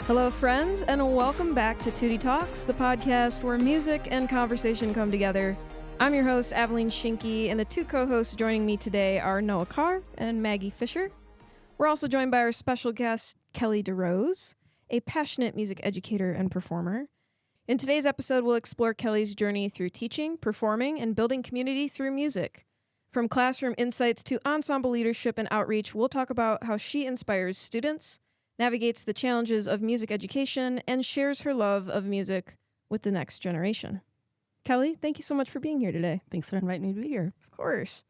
Hello, friends, and welcome back to Tutti Talks, the podcast where music and conversation come together. I'm your host, Aveline Schienke, and the two co-hosts joining me today are Noah Carr and Maggie Fisher. We're also joined by our special guest, Kelly DeRose, a passionate music educator and performer. In today's episode, we'll explore Kelly's journey through teaching, performing, and building community through music. From classroom insights to ensemble leadership and outreach, we'll talk about how she inspires students, navigates the challenges of music education, and shares her love of music with the next generation. Kelly, thank you so much for being here today. Thanks for inviting me to be here. Of course.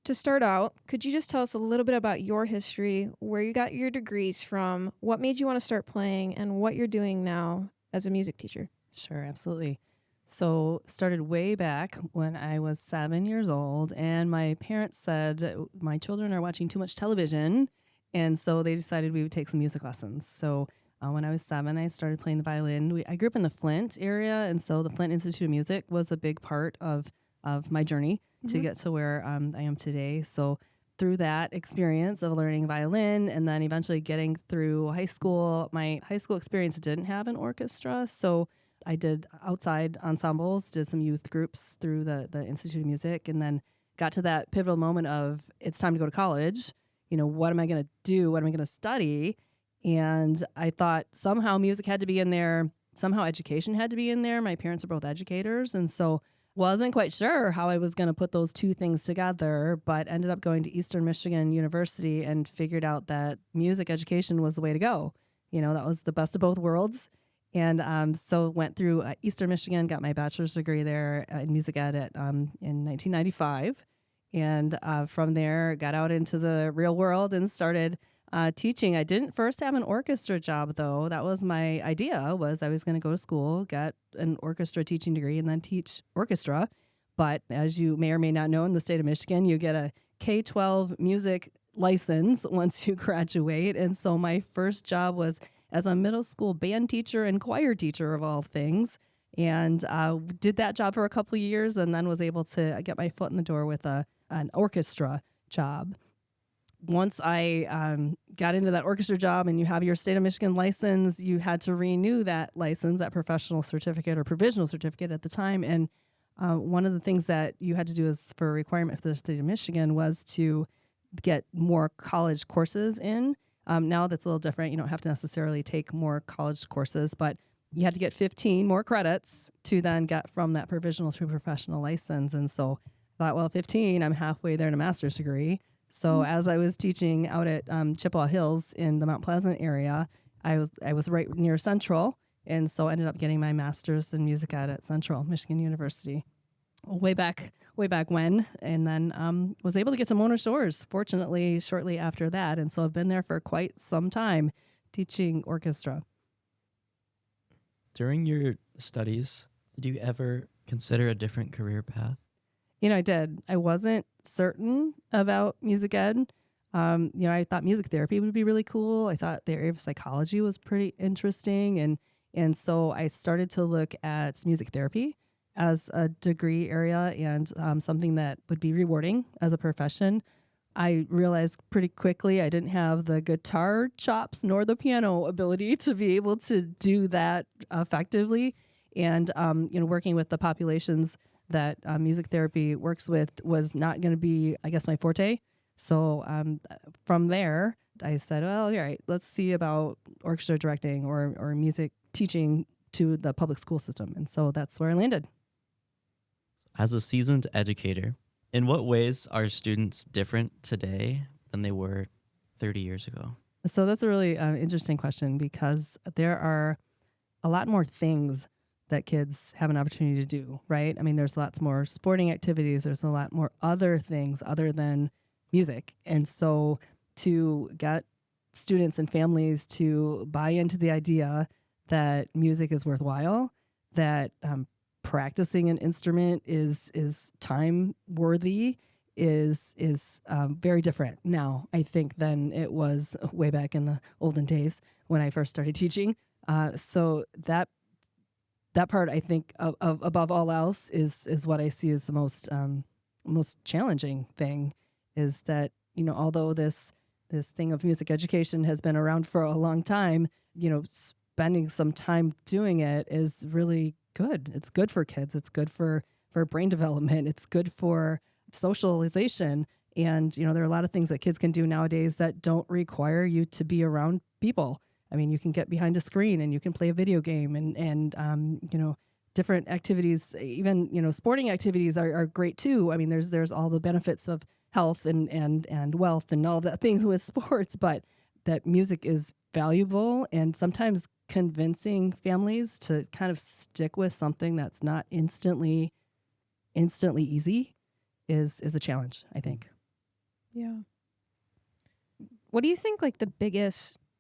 To start out, could you just tell us a little bit about your history, where you got your degrees from, what made you want to start playing, and what you're doing now as a music teacher? Sure, absolutely. So started way back when I was 7 years old, and my parents said, my children are watching too much television, and so they decided we would take some music lessons. So when I was 7, I started playing the violin. I grew up in the Flint area, and so the Flint Institute of Music was a big part of my journey to get to where I am today. So through that experience of learning violin and then eventually getting through high school, my high school experience didn't have an orchestra. So I did outside ensembles, did some youth groups through the Institute of Music, and then got to that pivotal moment of it's time to go to college. You know, what am I going to do? What am I going to study? And I thought somehow music had to be in there. Somehow education had to be in there. My parents are both educators. And so wasn't quite sure how I was going to put those two things together, but ended up going to Eastern Michigan University and figured out that music education was the way to go. You know, that was the best of both worlds. And so went through Eastern Michigan, got my bachelor's degree there in music ed in 1995. And from there, got out into the real world and started teaching. I didn't first have an orchestra job, though. That was my idea, was I was going to go to school, get an orchestra teaching degree, and then teach orchestra. But as you may or may not know, in the state of Michigan, you get a K-12 music license once you graduate. And so my first job was as a middle school band teacher and choir teacher, of all things. And did that job for a couple of years and then was able to get my foot in the door with an orchestra job. Once I got into that orchestra job and you have your state of Michigan license, you had to renew that license, that professional certificate or provisional certificate at the time. And one of the things that you had to do as for a requirement for the state of Michigan was to get more college courses in. Now that's a little different. You don't have to necessarily take more college courses, but you had to get 15 more credits to then get from that provisional to professional license. And so I thought, well, 15, I'm halfway there to master's degree. So as I was teaching out at Chippewa Hills in the Mount Pleasant area, I was right near Central, and so I ended up getting my master's in music ed at Central Michigan University way back when, and then was able to get to Mona Shores, fortunately, shortly after that. And so I've been there for quite some time teaching orchestra. During your studies, did you ever consider a different career path? You know, I did. I wasn't certain about music ed. I thought music therapy would be really cool. I thought the area of psychology was pretty interesting. And so I started to look at music therapy as a degree area and something that would be rewarding as a profession. I realized pretty quickly I didn't have the guitar chops nor the piano ability to be able to do that effectively. And, working with the populations that music therapy works with was not going to be, I guess, my forte. So from there, I said, well, all right, let's see about orchestra directing or music teaching to the public school system. And so that's where I landed. As a seasoned educator, in what ways are students different today than they were 30 years ago? So that's a really interesting question because there are a lot more things that kids have an opportunity to do, right? I mean, there's lots more sporting activities. There's a lot more other things other than music. And so to get students and families to buy into the idea that music is worthwhile, that practicing an instrument is time worthy, is very different now, I think, than it was way back in the olden days when I first started teaching. So that part, I think, of above all else, is what I see as the most challenging thing, is that, although this thing of music education has been around for a long time, spending some time doing it is really good. It's good for kids. It's good for brain development. It's good for socialization. And, there are a lot of things that kids can do nowadays that don't require you to be around people. I mean, you can get behind a screen and you can play a video game and different activities, even, sporting activities are great too. I mean, there's all the benefits of health and wealth and all that things with sports, but that music is valuable, and sometimes convincing families to kind of stick with something that's not instantly easy is a challenge, I think. Yeah. What do you think, like,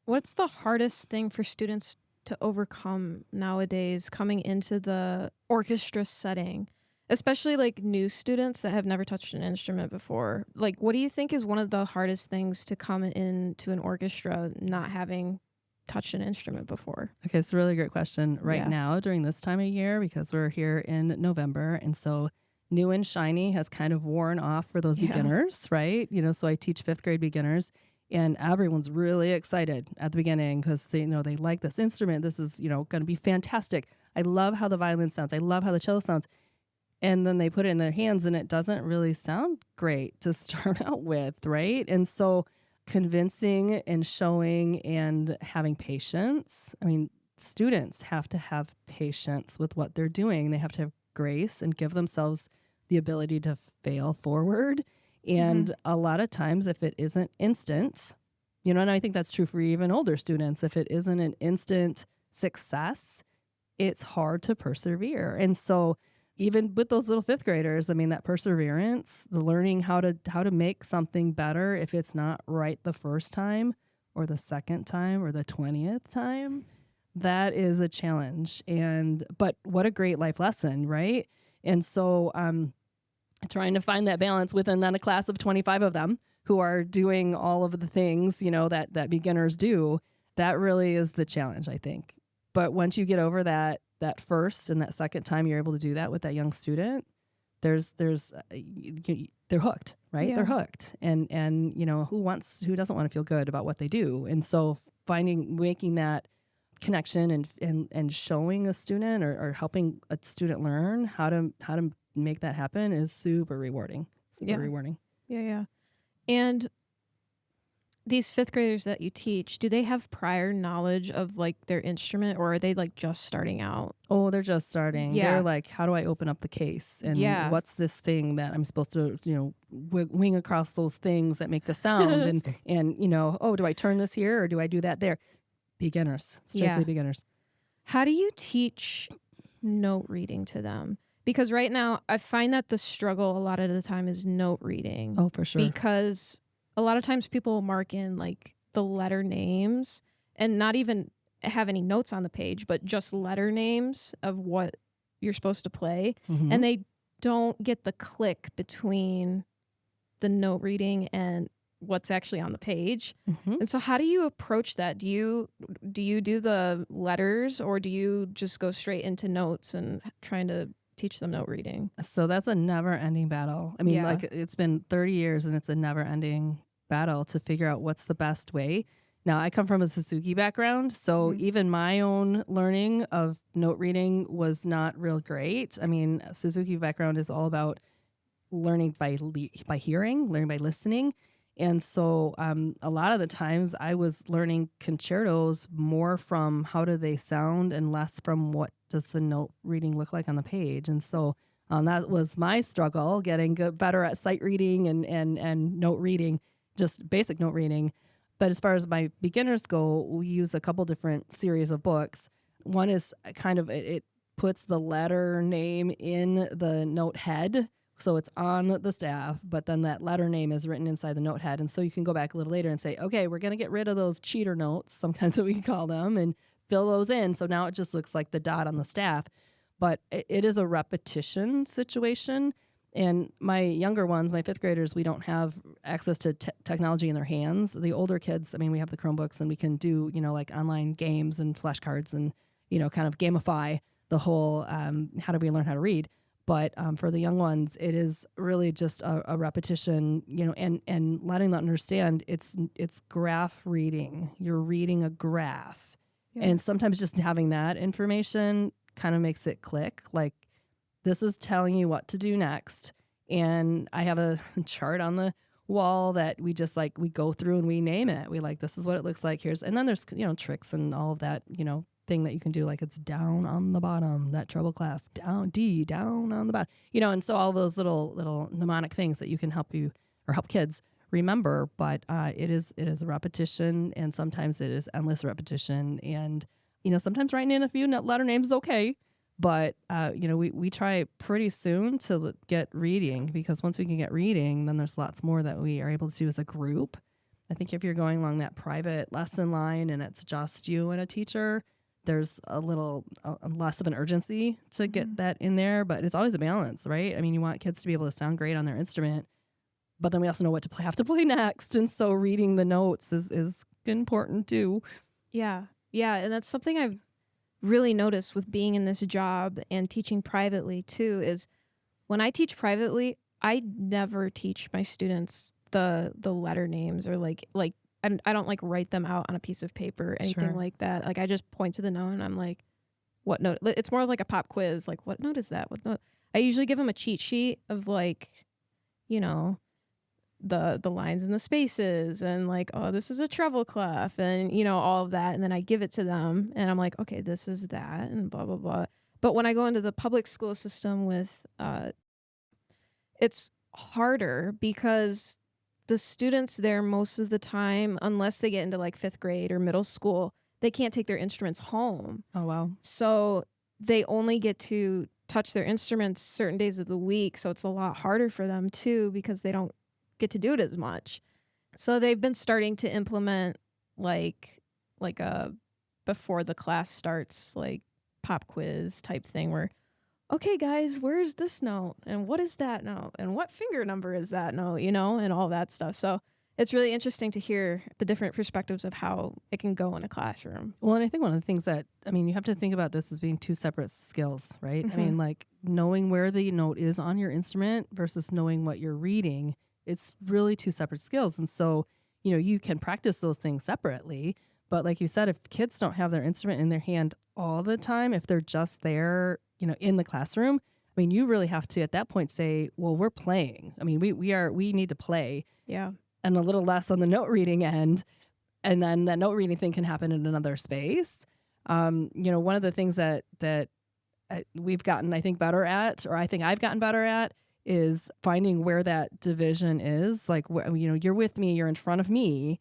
what's the hardest thing for students to overcome nowadays coming into the orchestra setting, especially like new students that have never touched an instrument before? Like, what do you think is one of the hardest things to come into an orchestra not having touched an instrument before? Okay, it's a really great question right Yeah. now during this time of year, because we're here in November, and so new and shiny has kind of worn off for those beginners, right? So I teach 5th grade beginners, and everyone's really excited at the beginning because they like this instrument. This is, going to be fantastic. I love how the violin sounds. I love how the cello sounds. And then they put it in their hands and it doesn't really sound great to start out with, right? And so convincing and showing and having patience. I mean, students have to have patience with what they're doing. They have to have grace and give themselves the ability to fail forward. And a lot of times, if it isn't instant, and I think that's true for even older students, if it isn't an instant success, it's hard to persevere. And so even with those little 5th graders, I mean, that perseverance, the learning how to make something better if it's not right the first time or the second time or the 20th time, that is a challenge. But what a great life lesson, right? And so trying to find that balance within then a class of 25 of them who are doing all of the things, that beginners do, that really is the challenge, I think. But once you get over that first and that second time you're able to do that with that young student, they're hooked, right? Yeah. They're hooked. And who doesn't want to feel good about what they do? And so making that connection and showing a student or helping a student learn how to make that happen is super rewarding. Rewarding. Yeah. And these 5th graders that you teach, do they have prior knowledge of like their instrument, or are they like just starting out? Oh, they're just starting. Yeah. They're like, how do I open up the case? And what's this thing that I'm supposed to, wing across those things that make the sound? and do I turn this here or do I do that there? Beginners, strictly beginners. How do you teach note reading to them? Because right now I find that the struggle a lot of the time is note reading. Oh, for sure. Because a lot of times people mark in like the letter names and not even have any notes on the page, but just letter names of what you're supposed to play. Mm-hmm. And they don't get the click between the note reading and what's actually on the page. Mm-hmm. And so how do you approach that? Do you do the letters, or do you just go straight into notes and trying to teach them note reading? So that's a never-ending battle. I mean, like, it's been 30 years and it's a never-ending battle to figure out what's the best way. Now, I come from a Suzuki background, so even my own learning of note reading was not real great. I mean, Suzuki background is all about learning by hearing, learning by listening. And so a lot of the times I was learning concertos more from how do they sound and less from what does the note reading look like on the page. And so that was my struggle, getting better at sight reading and note reading, just basic note reading. But as far as my beginners go, we use a couple different series of books. One is kind of, it puts the letter name in the note head. So it's on the staff, but then that letter name is written inside the note head. And so you can go back a little later and say, okay, we're going to get rid of those cheater notes, sometimes what we call them, and fill those in. So now it just looks like the dot on the staff. But it is a repetition situation. And my younger ones, my 5th graders, we don't have access to technology in their hands. The older kids, I mean, we have the Chromebooks and we can do, like online games and flashcards and, kind of gamify the whole how do we learn how to read. But for the young ones, it is really just a repetition, and letting them understand it's graph reading. You're reading a graph. Yeah. And sometimes just having that information kind of makes it click. Like, this is telling you what to do next. And I have a chart on the wall that we just like, we go through and we name it. We like, this is what it looks like. And then there's, tricks and all of that, thing that you can do. Like, it's down on the bottom, that treble clef, down D, down on the bottom, and so all those little mnemonic things that you can help you or help kids remember. But it is a repetition, and sometimes it is endless repetition. And, sometimes writing in a few letter names is okay. But, we try pretty soon to get reading, because once we can get reading, then there's lots more that we are able to do as a group. I think if you're going along that private lesson line and it's just you and a teacher, there's a less of an urgency to get that in there. But it's always a balance, right? I mean, you want kids to be able to sound great on their instrument, but then we also know what to have to play next. And so reading the notes is important too. Yeah. Yeah. And that's something I've really noticed with being in this job and teaching privately too, is when I teach privately, I never teach my students the letter names, or like I don't like write them out on a piece of paper or anything like that. Like, I just point to the note and I'm like, what note? It's more like a pop quiz. Like, what note is that? What note? I usually give them a cheat sheet of like, the lines and the spaces, and like, oh, this is a treble clef, and all of that, and then I give it to them and I'm like, okay, this is that, and blah blah blah. But when I go into the public school system with it's harder, because the students there most of the time, unless they get into like 5th grade or middle school, they can't take their instruments home. Oh wow. So they only get to touch their instruments certain days of the week, so it's a lot harder for them too, because they don't get to do it as much. So they've been starting to implement like a before the class starts, like pop quiz type thing, where, okay guys, where's this note and what is that note and what finger number is that note, and all that stuff. So it's really interesting to hear the different perspectives of how it can go in a classroom. Well, and I think one of the things that, you have to think about this as being two separate skills, right? I mean, like, knowing where the note is on your instrument versus knowing what you're reading, it's really two separate skills. And so, you can practice those things separately. But like you said, if kids don't have their instrument in their hand all the time, if they're just there, in the classroom, I mean, you really have to at that point say, well, we're playing. I mean, we need to play. Yeah. And a little less on the note reading end. And then that note reading thing can happen in another space. One of the things that we've gotten, I think, better at, or I think I've gotten better at, is finding where that division is. Like, you're with me, you're in front of me.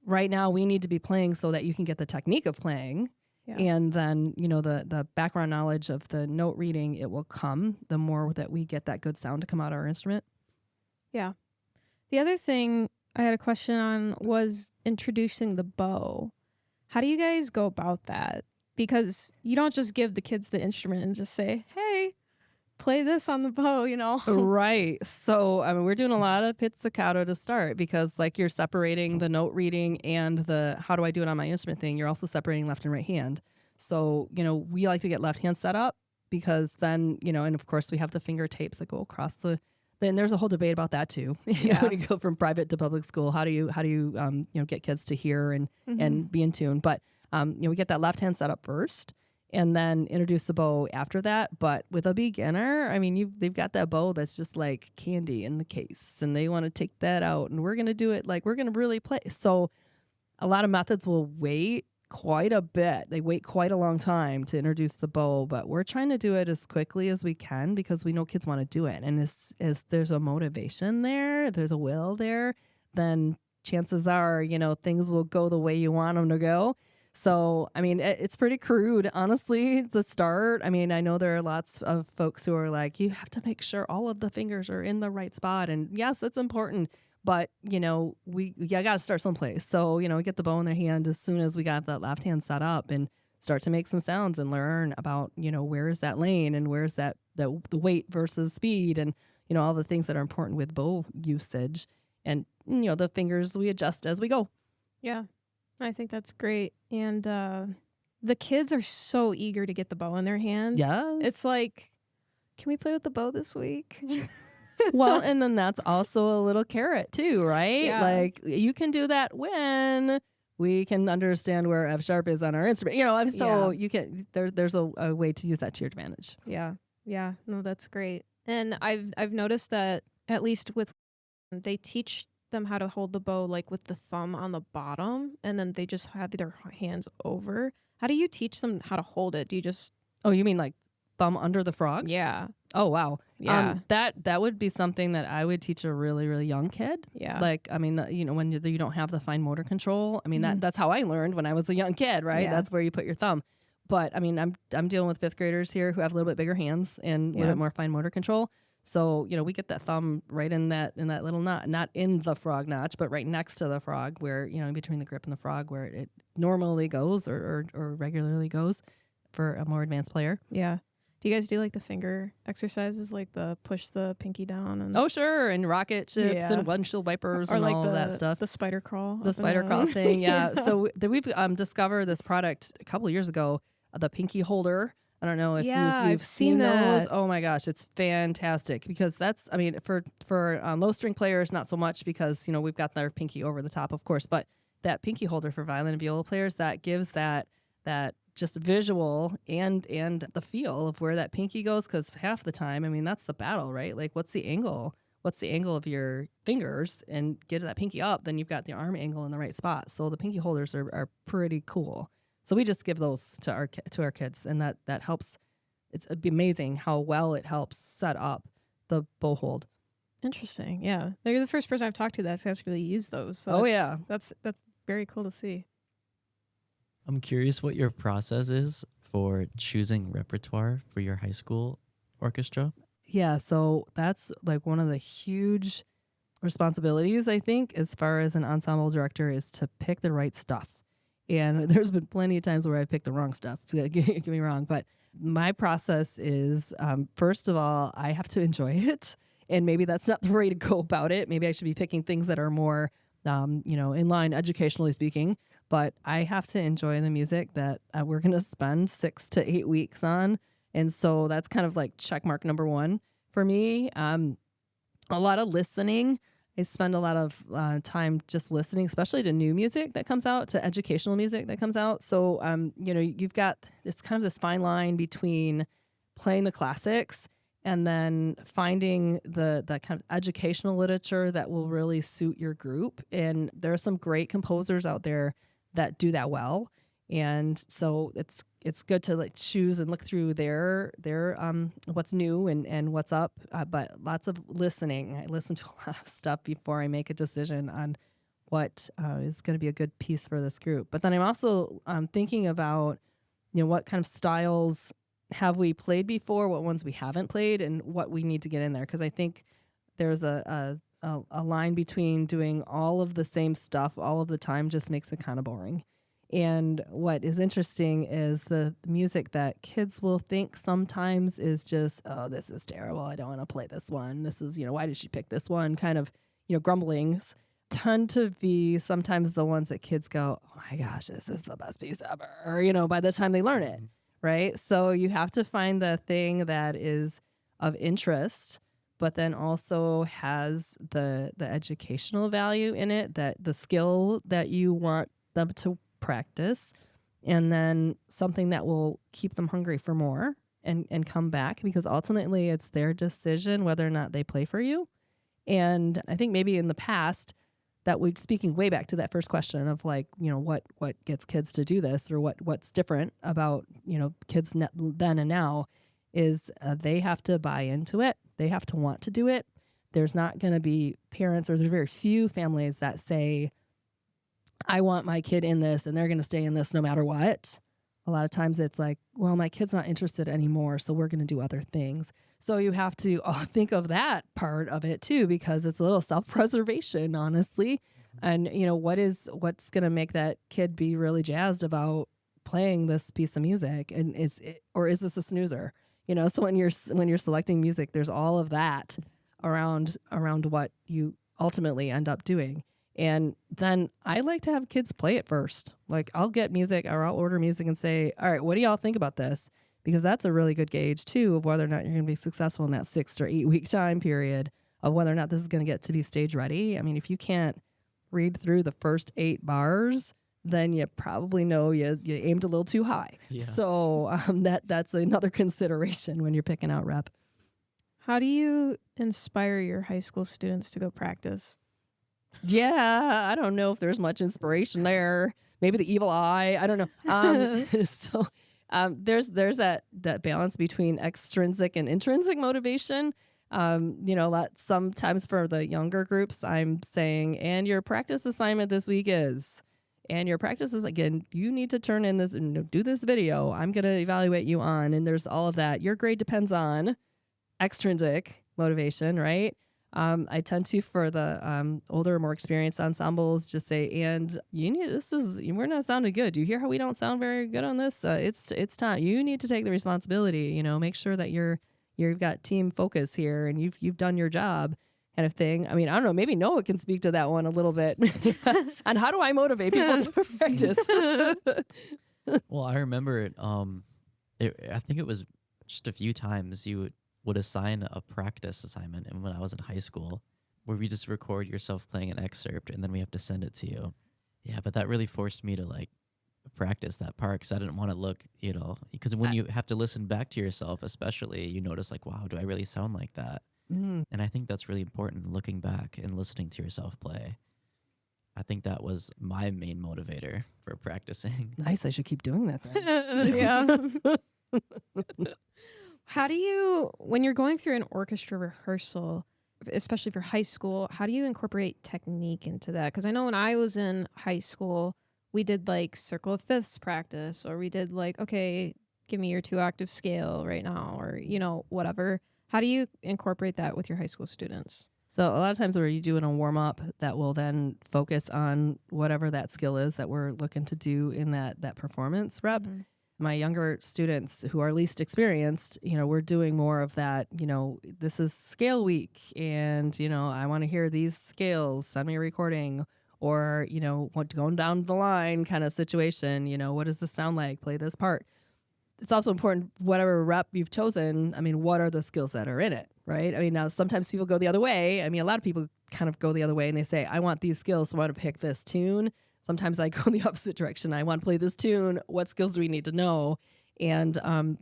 Right now, we need to be playing so that you can get the technique of playing. Yeah. And then, the background knowledge of the note reading, it will come the more that we get that good sound to come out of our instrument. Yeah. The other thing I had a question on was introducing the bow. How do you guys go about that? Because you don't just give the kids the instrument and just say, hey, play this on the bow, Right. So, we're doing a lot of pizzicato to start, because like, you're separating the note reading and the how do I do it on my instrument thing. You're also separating left and right hand. So, we like to get left hand set up, because then, and of course we have the finger tapes that go across then there's a whole debate about that too. When you go from private to public school, how do you get kids to hear and be in tune? But, we get that left hand set up first, and then introduce the bow after that. But with a beginner, they've got that bow that's just like candy in the case, and they want to take that out, and we're going to do it like we're going to really play. So a lot of methods will wait quite a bit. They wait quite a long time to introduce the bow, but we're trying to do it as quickly as we can, because we know kids want to do it. And as there's a motivation there, there's a will there, then chances are, things will go the way you want them to go. So, it's pretty crude, honestly, the start. I know there are lots of folks who are like, you have to make sure all of the fingers are in the right spot. And yes, it's important, but, we got to start someplace. So, we get the bow in their hand as soon as we got that left hand set up, and start to make some sounds and learn about, where is that lane, and where's the weight versus speed, and, all the things that are important with bow usage. And, the fingers we adjust as we go. Yeah. I think that's great. And the kids are so eager to get the bow in their hand. Yes. It's like, can we play with the bow this week? Well, and then that's also a little carrot too, right? Yeah. Like, you can do that when we can understand where F sharp is on our instrument. So you can there's a way to use that to your advantage. Yeah. No, that's great. And I've noticed that at least with they teach them how to hold the bow like with the thumb on the bottom, and then they just have their hands over. How do you teach them how to hold it? Do you just Oh, you mean like thumb under the frog? Yeah. Oh, wow. Yeah. That would be something that I would teach a really, really young kid. Yeah. Like, I mean, when you don't have the fine motor control. I mean, that's how I learned when I was a young kid, right? Yeah. That's where you put your thumb. But I mean, I'm dealing with 5th graders here who have a little bit bigger hands and a little bit more fine motor control. So, we get that thumb right in that little knot, not in the frog notch, but right next to the frog where, in between the grip and the frog where it normally goes or regularly goes for a more advanced player. Yeah. Do you guys do like the finger exercises, like the push the pinky down? And oh, sure. And rocket chips and windshield wipers or and like all of that stuff. The spider crawl. The spider crawl thing, yeah. So we've discovered this product a couple of years ago, the pinky holder. I don't know if you've seen those. Oh my gosh, it's fantastic because that's, I mean, for low string players, not so much because, we've got their pinky over the top, of course, but that pinky holder for violin and viola players, that gives that just visual and the feel of where that pinky goes, because half the time, I mean, that's the battle, right? Like, what's the angle of your fingers, and get that pinky up, then you've got the arm angle in the right spot. So the pinky holders are pretty cool. So we just give those to our kids, and that helps. It'd be amazing how well it helps set up the bow hold. Interesting. Yeah, you're the first person I've talked to that's actually used those. So that's very cool to see. I'm curious what your process is for choosing repertoire for your high school orchestra. Yeah, so that's like one of the huge responsibilities, I think, as far as an ensemble director, is to pick the right stuff. And there's been plenty of times where I picked the wrong stuff. Get me wrong, but my process is, first of all, I have to enjoy it. And maybe that's not the way to go about it. Maybe I should be picking things that are more, in line educationally speaking. But I have to enjoy the music that we're going to spend 6 to 8 weeks on. And so that's kind of like check mark number 1 for me. A lot of listening. I spend a lot of time just listening, especially to new music that comes out, to educational music that comes out. So, you've got this kind of this fine line between playing the classics and then finding the kind of educational literature that will really suit your group. And there are some great composers out there that do that well. And so it's good to like choose and look through their what's new and what's up, but lots of listening. I listen to a lot of stuff before I make a decision on what is going to be a good piece for this group. But then I'm also thinking about, what kind of styles have we played before, what ones we haven't played, and what we need to get in there. Because I think there's a line between doing all of the same stuff all of the time just makes it kind of boring. And what is interesting is the music that kids will think sometimes is just, oh, this is terrible. I don't want to play this one. This is, why did she pick this one? Kind of, grumblings tend to be sometimes the ones that kids go, oh my gosh, this is the best piece ever, by the time they learn it, right? So you have to find the thing that is of interest, but then also has the educational value in it, that the skill that you want them to practice, and then something that will keep them hungry for more and come back, because ultimately it's their decision whether or not they play for you. And I think maybe in the past that we, speaking way back to that first question of like, what gets kids to do this, or what's different about, kids then and now, is they have to buy into it. They have to want to do it. There's not going to be parents, or there's very few families that say, I want my kid in this and they're going to stay in this no matter what. A lot of times it's like, well, my kid's not interested anymore, so we're going to do other things. So you have to think of that part of it too, because it's a little self-preservation, honestly. And, what's going to make that kid be really jazzed about playing this piece of music? And is this a snoozer? So when you're selecting music, there's all of that around what you ultimately end up doing. And then I like to have kids play it first. Like, I'll get music, or I'll order music and say, all right, what do y'all think about this? Because that's a really good gauge too of whether or not you're going to be successful in that 6 or 8 week time period, of whether or not this is going to get to be stage ready. I mean, if you can't read through the first 8 bars then you probably know you aimed a little too high. Yeah. So that's another consideration when you're picking out rep. How do you inspire your high school students to go practice? Yeah, I don't know if there's much inspiration there. Maybe the evil eye. I don't know. There's that balance between extrinsic and intrinsic motivation. Sometimes for the younger groups, I'm saying, and your practice assignment this week is, and your practice is, again, you need to turn in this and do this video. I'm going to evaluate you on, and there's all of that. Your grade depends on extrinsic motivation, right? I tend to, for the older, more experienced ensembles, just say, and we're not sounding good. Do you hear how we don't sound very good on this? It's time. You need to take the responsibility, make sure that you've got team focus here and you've done your job, kind of thing. I mean, I don't know, maybe Noah can speak to that one a little bit. And how do I motivate people to practice? Well, I remember it, I think it was just a few times you would assign a practice assignment, and when I was in high school, where we just record yourself playing an excerpt and then we have to send it to you. Yeah, but that really forced me to practice that part, because I didn't want to look, because when you have to listen back to yourself, especially, you notice wow, do I really sound like that? And I think that's really important, looking back and listening to yourself play. I think that was my main motivator for practicing. Nice. I should keep doing that then. Yeah. How do you, when you're going through an orchestra rehearsal, especially for high school, how do you incorporate technique into that? Because I know when I was in high school, we did circle of fifths practice, or we did okay, give me your 2-octave scale right now, or, whatever. How do you incorporate that with your high school students? So a lot of times where you do it on warm up, that will then focus on whatever that skill is that we're looking to do in that performance rep. Mm-hmm. My younger students who are least experienced, we're doing more of that, this is scale week, and, I want to hear these scales, send me a recording, or, going down the line kind of situation, what does this sound like? Play this part. It's also important, whatever rep you've chosen, what are the skills that are in it, right? Now sometimes people go the other way. A lot of people kind of go the other way and they say, I want these skills, so I want to pick this tune. Sometimes I go in the opposite direction. I want to play this tune. What skills do we need to know? And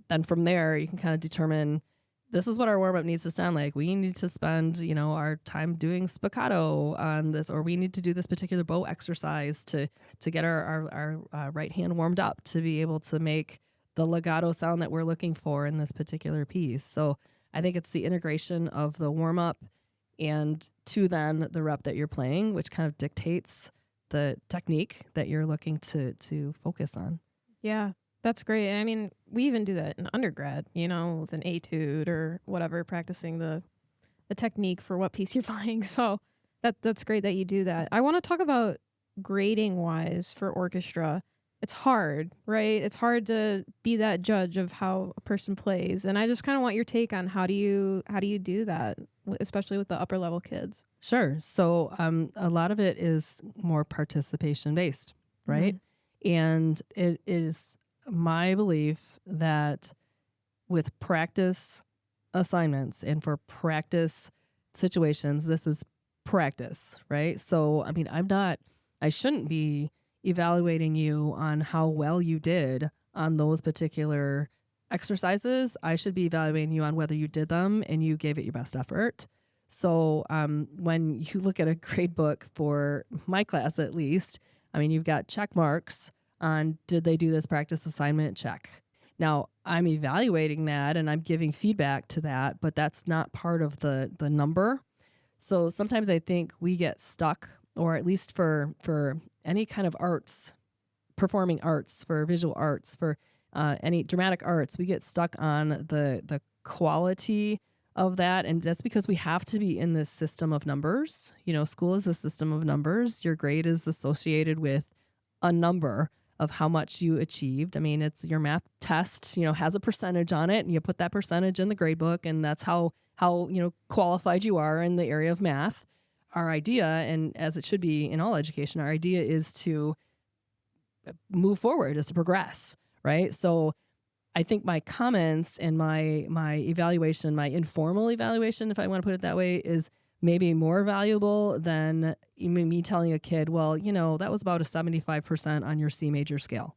then from there, you can kind of determine, this is what our warm-up needs to sound like. We need to spend, our time doing spiccato on this, or we need to do this particular bow exercise to get our right hand warmed up to be able to make the legato sound that we're looking for in this particular piece. So I think it's the integration of the warm-up and to then the rep that you're playing, which kind of dictates the technique that you're looking to focus on. Yeah, that's great. And we even do that in undergrad, with an etude or whatever, practicing the technique for what piece you're playing. So that's great that you do that. I want to talk about grading wise for orchestra. It's hard, right? It's hard to be that judge of how a person plays. And I just kind of want your take on how do you do that, especially with the upper level kids? Sure. So a lot of it is more participation based, right? Mm-hmm. And it is my belief that with practice assignments and for practice situations, this is practice, right? So, I shouldn't be evaluating you on how well you did on those particular exercises. I should be evaluating you on whether you did them and you gave it your best effort. So when you look at a grade book for my class, at least, you've got check marks on did they do this practice assignment? Check. Now, I'm evaluating that and I'm giving feedback to that, but that's not part of the number. So sometimes I think we get stuck, or at least for any kind of arts, performing arts, for visual arts, for any dramatic arts, we get stuck on the quality of that. And that's because we have to be in this system of numbers. School is a system of numbers. Your grade is associated with a number of how much you achieved. It's your math test, has a percentage on it, and you put that percentage in the grade book, and that's how qualified you are in the area of math. Our idea, and as it should be in all education, our idea is to move forward, is to progress, right? So I think my comments and my evaluation, my informal evaluation, if I want to put it that way, is maybe more valuable than me telling a kid, well, that was about a 75% on your C major scale.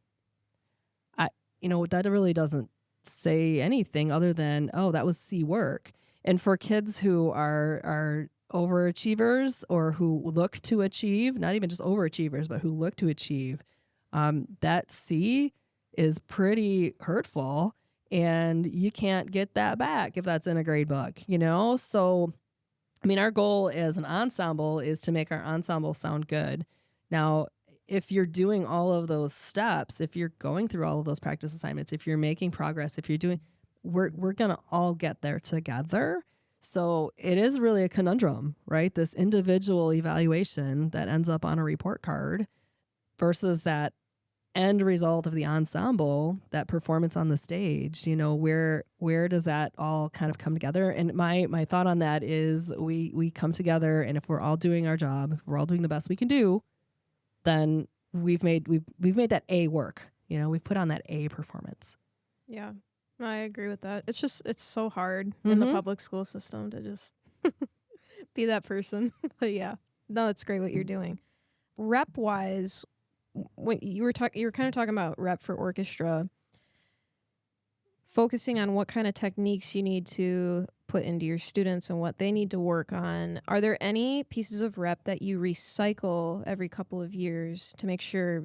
That really doesn't say anything other than, oh, that was C work. And for kids who are overachievers or who look to achieve, not even just overachievers, but who look to achieve, that C is pretty hurtful, and you can't get that back if that's in a grade book, So, our goal as an ensemble is to make our ensemble sound good. Now, if you're doing all of those steps, if you're going through all of those practice assignments, if you're making progress, if you're doing, we're going to all get there together. So it is really a conundrum, right? This individual evaluation that ends up on a report card versus that end result of the ensemble, that performance on the stage. Where does that all kind of come together? And my thought on that is we come together, and if we're all doing our job, if we're all doing the best we can do, then we've made that A work. We've put on that A performance. Yeah, I agree with that. It's so hard in the public school system to just be that person. But yeah, no, it's great what you're doing. Rep wise, when you were kind of talking about rep for orchestra, focusing on what kind of techniques you need to put into your students and what they need to work on. Are there any pieces of rep that you recycle every couple of years to make sure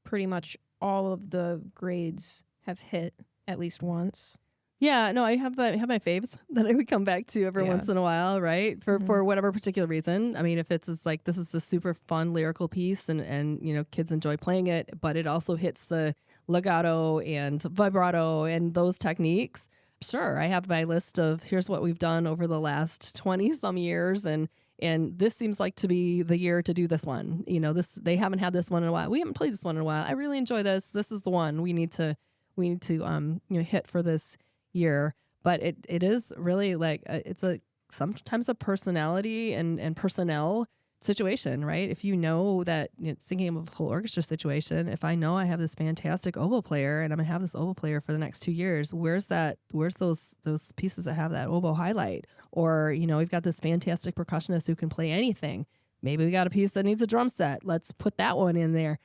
pretty much all of the grades have hit at least once? Yeah, no, I have my faves that I would come back to every once in a while, right? For whatever particular reason. If it's just like, this is the super fun lyrical piece and kids enjoy playing it, but it also hits the legato and vibrato and those techniques. Sure, I have my list of here's what we've done over the last 20 some years, and this seems like to be the year to do this one. They haven't had this one in a while. We haven't played this one in a while. I really enjoy this. This is the one we need to hit for this year. But it is really like it's sometimes a personality and personnel situation, right? If that, thinking of a full orchestra situation, if I know I have this fantastic oboe player and I'm gonna have this oboe player for the next 2 years, where's those pieces that have that oboe highlight? Or, we've got this fantastic percussionist who can play anything. Maybe we got a piece that needs a drum set. Let's put that one in there.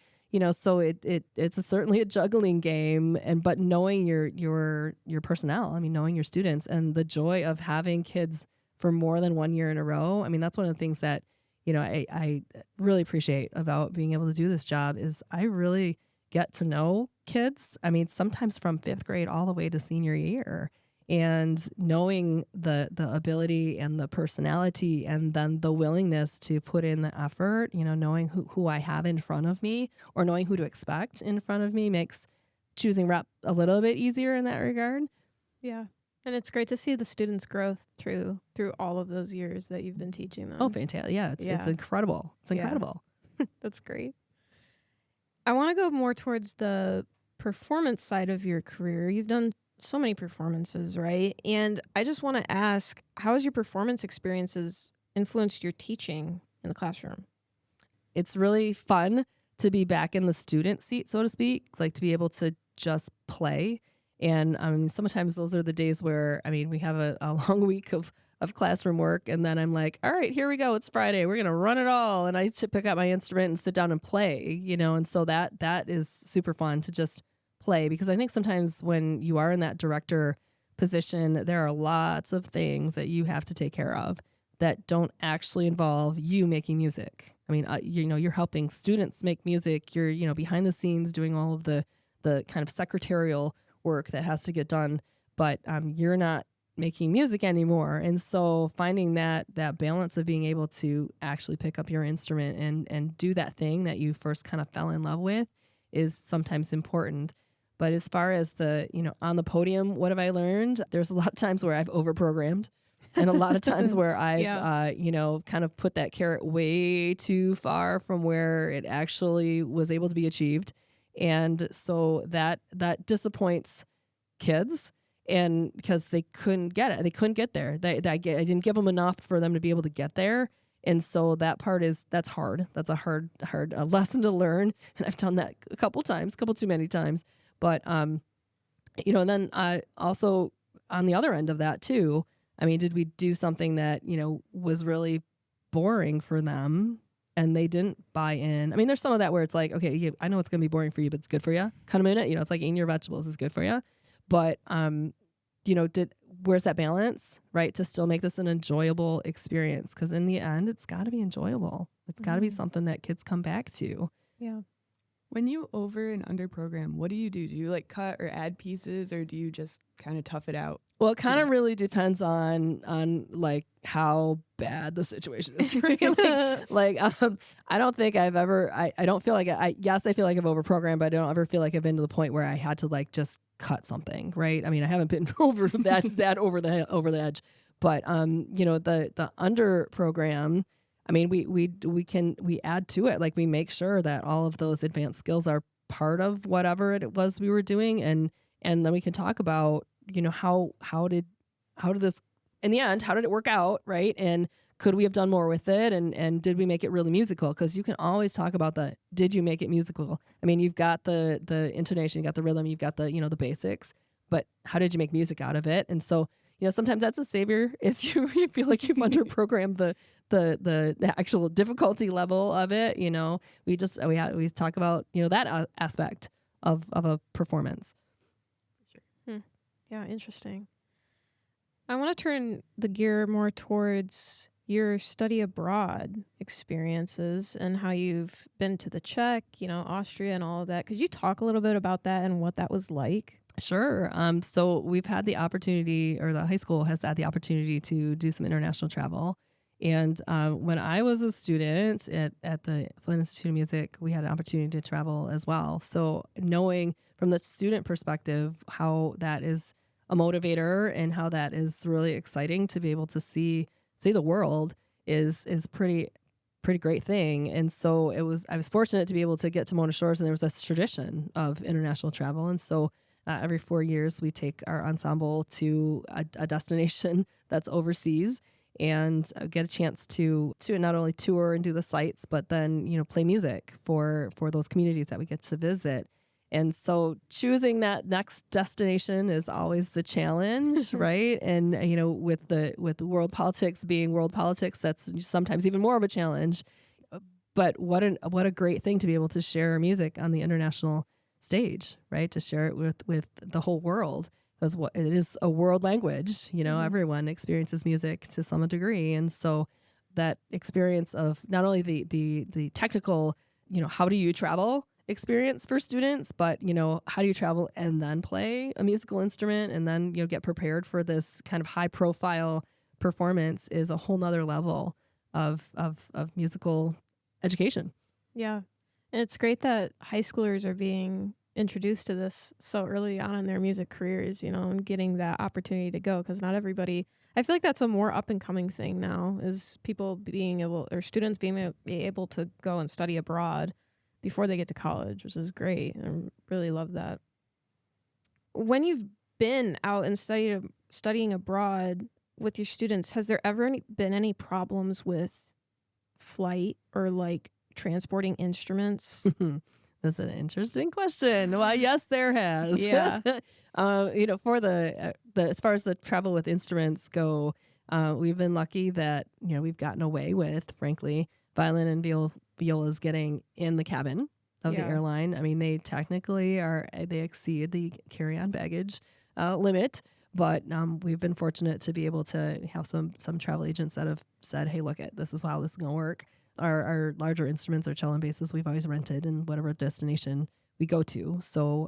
So it's certainly a juggling game, but knowing your personnel, knowing your students and the joy of having kids for more than 1 year in a row. That's one of the things that I really appreciate about being able to do this job is I really get to know kids. Sometimes from 5th grade all the way to senior year, and knowing the ability and the personality and then the willingness to put in the effort, knowing who I have in front of me or knowing who to expect in front of me makes choosing rep a little bit easier in that regard. Yeah. And it's great to see the students' growth through all of those years that you've been teaching them. Oh, fantastic. Yeah, it's incredible. It's incredible. Yeah. That's great. I want to go more towards the performance side of your career. You've done so many performances, right? And I just want to ask, how has your performance experiences influenced your teaching in the classroom? It's really fun to be back in the student seat, so to speak, like to be able to just play. And sometimes those are the days where, we have a long week of classroom work, and then I'm like, all right, here we go. It's Friday. We're going to run it all. And I pick up my instrument and sit down and play, and so that is super fun to just play, because I think sometimes when you are in that director position, there are lots of things that you have to take care of that don't actually involve you making music. You're helping students make music. You're, behind the scenes doing all of the kind of secretarial work that has to get done, but you're not making music anymore. And so finding that balance of being able to actually pick up your instrument and do that thing that you first kind of fell in love with is sometimes important. But as far as on the podium, what have I learned? There's a lot of times where I've overprogrammed, and a lot of times where I've, kind of put that carrot way too far from where it actually was able to be achieved. And so that disappoints kids, and because they couldn't get it, they couldn't get there. I didn't give them enough for them to be able to get there. And so that's hard. That's a hard lesson to learn. And I've done that a couple too many times. But, and then also on the other end of that too, I mean, did we do something that, was really boring for them and they didn't buy in? I mean, there's some of that where it's like, okay, I know it's going to be boring for you, but it's good for you. Kind of minute, it's like eating your vegetables is good for you. But, where's that balance, right? To still make this an enjoyable experience. Because in the end, it's got to be enjoyable. It's got to be something that kids come back to. Yeah. When you over and under program, what do you do? Do you like cut or add pieces, or do you just kind of tough it out? Well, it kind of really depends on like how bad the situation is. Right? I don't think I've ever. I don't feel like I feel like I've overprogrammed, but I don't ever feel like I've been to the point where I had to like just cut something. Right? I mean, I haven't been over that over the edge, but the under program. I mean, we add to it, like we make sure that all of those advanced skills are part of whatever it was we were doing, and then we can talk about, how did this in the end, how did it work out, right? And could we have done more with it, and did we make it really musical? Because you can always talk about did you make it musical? I mean, you've got the intonation, you got the rhythm, you've got the the basics, but how did you make music out of it? And so sometimes that's a savior if you feel like you've underprogrammed the actual difficulty level of it. We talk about that aspect of a performance. Yeah, interesting. I want to turn the gear more towards your study abroad experiences and how you've been to the Czech, Austria and all of that. Could you talk a little bit about that and what that was like? Sure. So we've had the opportunity, or the high school has had the opportunity to do some international travel. And when I was a student at the Flint Institute of Music, we had an opportunity to travel as well. So knowing from the student perspective how that is a motivator and how that is really exciting to be able to see the world is pretty great thing. And so I was fortunate to be able to get to Mona Shores, and there was this tradition of international travel. And so every 4 years we take our ensemble to a destination that's overseas, and get a chance to not only tour and do the sites, but then play music for those communities that we get to visit. And so choosing that next destination is always the challenge, right? And with the world politics being world politics, that's sometimes even more of a challenge. But what a great thing to be able to share music on the international stage, right? To share it with the whole world. Because it is a world language, everyone experiences music to some degree. And so that experience of not only the technical, how do you travel experience for students, but, how do you travel and then play a musical instrument and then, get prepared for this kind of high profile performance is a whole nother level of musical education. Yeah. And it's great that high schoolers are being introduced to this so early on in their music careers, and getting that opportunity to go, because not everybody, I feel like that's a more up and coming thing now, is people being able, or students being able to go and study abroad before they get to college, which is great. I really love that. When you've been out and studying abroad with your students, has there ever been any problems with flight or like transporting instruments? That's an interesting question. Well, yes, there has. Yeah. For the as far as the travel with instruments go, we've been lucky that we've gotten away with, frankly, violin and violas getting in the cabin of the airline. I mean, they technically they exceed the carry-on baggage limit, but we've been fortunate to be able to have some travel agents that have said, "Hey, look, this is how this is going to work." Our larger instruments, our cello and basses, we've always rented in whatever destination we go to. So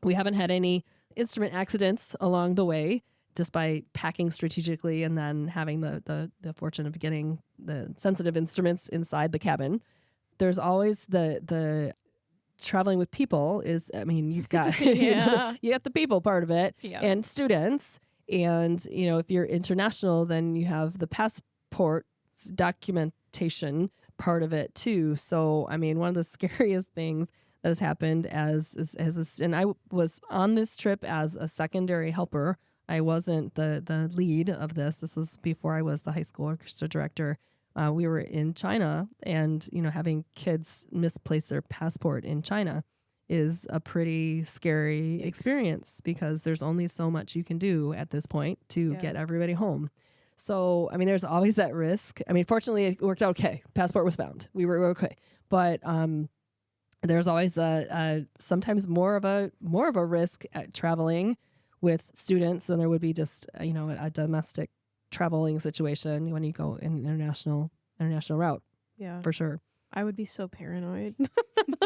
we haven't had any instrument accidents along the way, just by packing strategically and then having the fortune of getting the sensitive instruments inside the cabin. There's always the traveling with people is, I mean, you've got you got the people part of it, and students. And if you're international, then you have the passport documentation part of it too. So, I mean, one of the scariest things that has happened and I was on this trip as a secondary helper. I wasn't the lead of this. This was before I was the high school orchestra director. We were in China and, having kids misplace their passport in China. is a pretty scary experience because there's only so much you can do at this point to get everybody home. So, I mean, there's always that risk. I mean, fortunately, it worked out okay. Passport was found. We were okay. But there's always sometimes more of a risk at traveling with students than there would be just a domestic traveling situation when you go in an international route. Yeah, for sure. I would be so paranoid.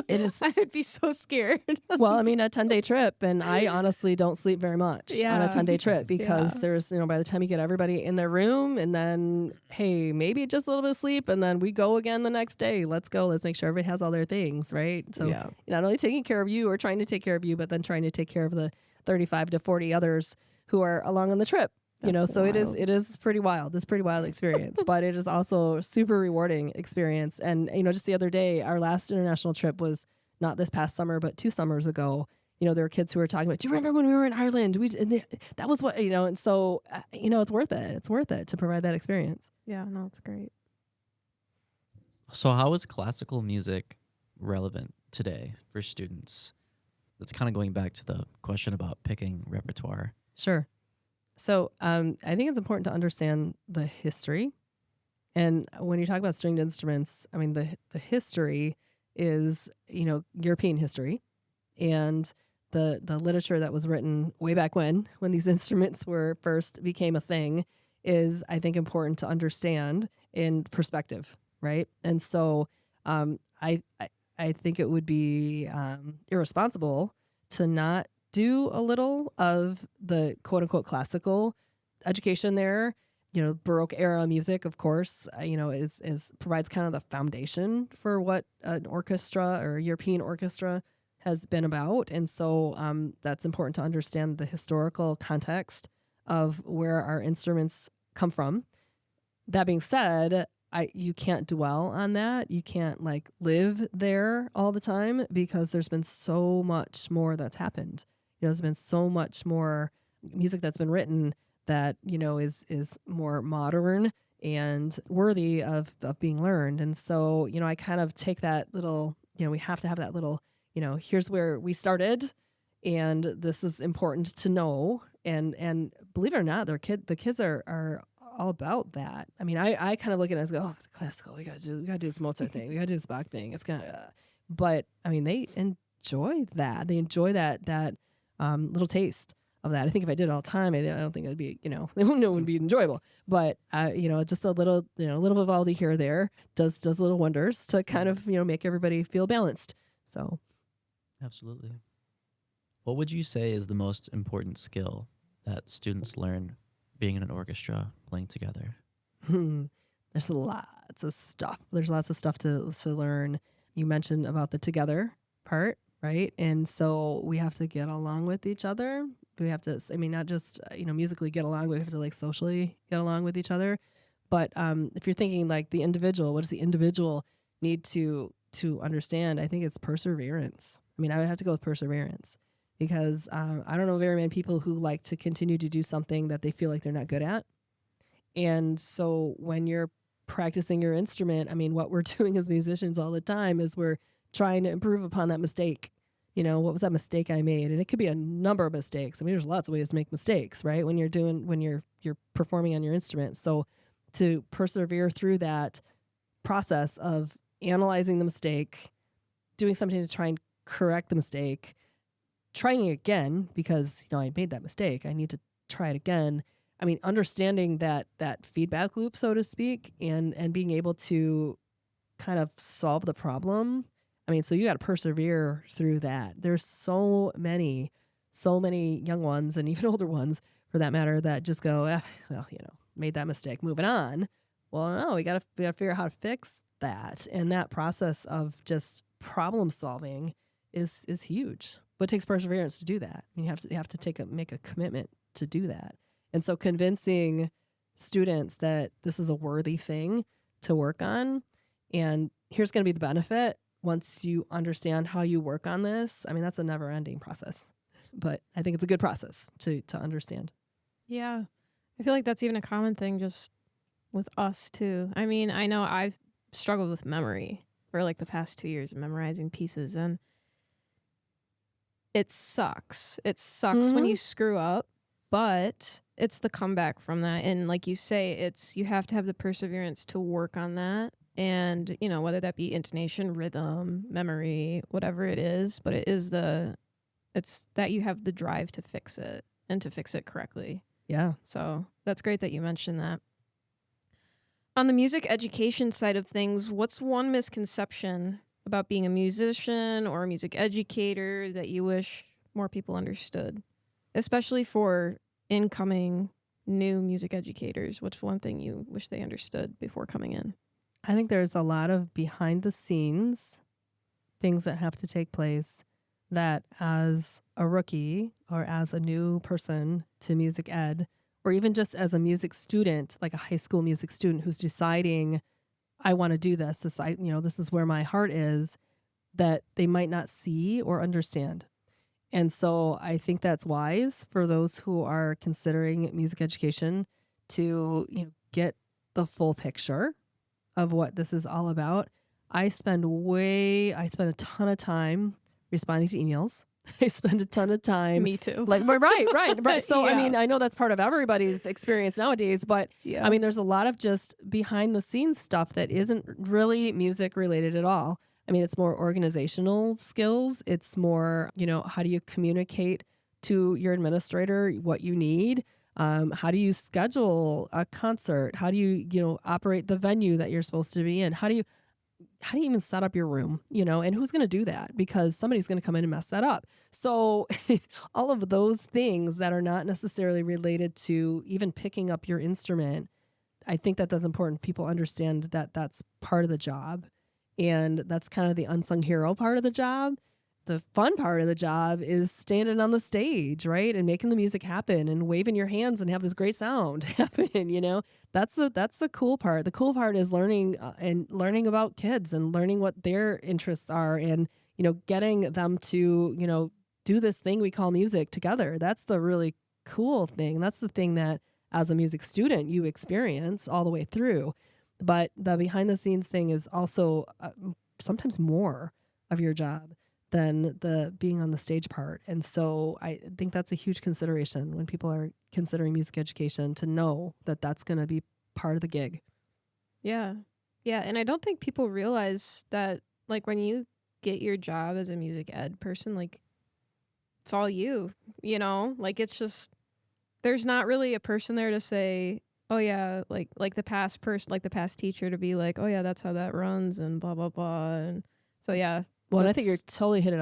It is. I would be so scared. Well, I mean, a 10-day trip, and I honestly don't sleep very much on a 10-day trip because there's, by the time you get everybody in their room and then, hey, maybe just a little bit of sleep and then we go again the next day. Let's go. Let's make sure everybody has all their things, right? So not only taking care of you or trying to take care of you, but then trying to take care of the 35 to 40 others who are along on the trip. So wild. It is pretty wild. It's a pretty wild experience, but it is also a super rewarding experience. And, just the other day, our last international trip was not this past summer, but 2 summers ago. There were kids who were talking about, do you remember when we were in Ireland? That was what, and so, it's worth it. It's worth it to provide that experience. Yeah, no, it's great. So how is classical music relevant today for students? That's kind of going back to the question about picking repertoire. Sure. So I think it's important to understand the history. And when you talk about stringed instruments, I mean, the history is, European history and the literature that was written way back when these instruments were first became a thing is, I think, important to understand in perspective, right? And so I think it would be irresponsible to not do a little of the quote unquote classical education there. Baroque era music, of course, is provides kind of the foundation for what an orchestra or European orchestra has been about. And so that's important to understand the historical context of where our instruments come from. That being said, you can't dwell on that. You can't live there all the time because there's been so much more that's happened. There's been so much more music that's been written that, is more modern and worthy of being learned. And so, I kind of take that little, we have to have that little, here's where we started and this is important to know. And believe it or not, the kids are all about that. I mean, I kind of look at it as go, it's classical. We gotta do this Mozart thing. We gotta do this Bach thing. It's kind of, but I mean, they enjoy that. They enjoy that little taste of that. I think if I did it all the time, I don't think it'd be, it wouldn't be enjoyable. But just a little, little Vivaldi here or there does little wonders to kind of, make everybody feel balanced. So, absolutely. What would you say is the most important skill that students learn being in an orchestra, playing together? There's lots of stuff. There's lots of stuff to learn. You mentioned about the together part. Right. And so we have to get along with each other. We have to, not just, musically get along, but we have to socially get along with each other. But if you're thinking the individual, what does the individual need to understand? I think it's perseverance. I would have to go with perseverance because I don't know very many people who like to continue to do something that they feel like they're not good at. And so when you're practicing your instrument, what we're doing as musicians all the time is we're trying to improve upon that mistake. What was that mistake I made? And it could be a number of mistakes. There's lots of ways to make mistakes, right? When you're performing on your instrument. So to persevere through that process of analyzing the mistake, doing something to try and correct the mistake, trying it again because, I made that mistake. I need to try it again. Understanding that feedback loop, so to speak, and being able to kind of solve the problem. So you got to persevere through that. There's so many young ones and even older ones for that matter that just go, made that mistake, moving on. Well, no, we got to figure out how to fix that. And that process of just problem solving is huge. But it takes perseverance to do that. You have to make a commitment to do that. And so convincing students that this is a worthy thing to work on, and here's going to be the benefit. Once you understand how you work on this, that's a never-ending process. But I think it's a good process to understand. Yeah. I feel like that's even a common thing just with us, too. I know I've struggled with memory for the past 2 years of memorizing pieces. And it sucks. It sucks when you screw up, but it's the comeback from that. And like you say, you have to have the perseverance to work on that. And, you know, whether that be intonation, rhythm, memory, whatever it is, but it's that you have the drive to fix it and to fix it correctly. Yeah. So that's great that you mentioned that. On the music education side of things, what's one misconception about being a musician or a music educator that you wish more people understood, especially for incoming new music educators? What's one thing you wish they understood before coming in? I think there's a lot of behind the scenes things that have to take place that as a rookie or as a new person to music ed, or even just as a music student, like a high school music student who's deciding, I want to do this, this is where my heart is, that they might not see or understand. And so I think that's wise for those who are considering music education to, get the full picture of what this is all about. I spend a ton of time responding to emails. I spend a ton of time. Me too. Right. So, Yeah. I mean, I know that's part of everybody's experience nowadays, but Yeah. I mean, there's a lot of just behind the scenes stuff that isn't really music related at all. I mean, it's more organizational skills. It's more, how do you communicate to your administrator what you need? How do you schedule a concert? How do you, operate the venue that you're supposed to be in? How do you even set up your room, and who's going to do that? Because somebody's going to come in and mess that up. So all of those things that are not necessarily related to even picking up your instrument, I think that's important. People understand that that's part of the job. And that's kind of the unsung hero part of the job. The fun part of the job is standing on the stage, right? And making the music happen and waving your hands and have this great sound happen, That's the cool part. The cool part is learning about kids and learning what their interests are and, getting them to, do this thing we call music together. That's the really cool thing. That's the thing that as a music student you experience all the way through. But the behind the scenes thing is also sometimes more of your job than the being on the stage part. And so I think that's a huge consideration when people are considering music education, to know that that's going to be part of the gig. Yeah. Yeah. And I don't think people realize that, like, when you get your job as a music ed person, like, it's all you, like, it's just, there's not really a person there to say, oh yeah, like the past person, like the past teacher, to be like, oh yeah, that's how that runs and blah, blah, blah. And so, yeah. Well, and I think you're totally hit it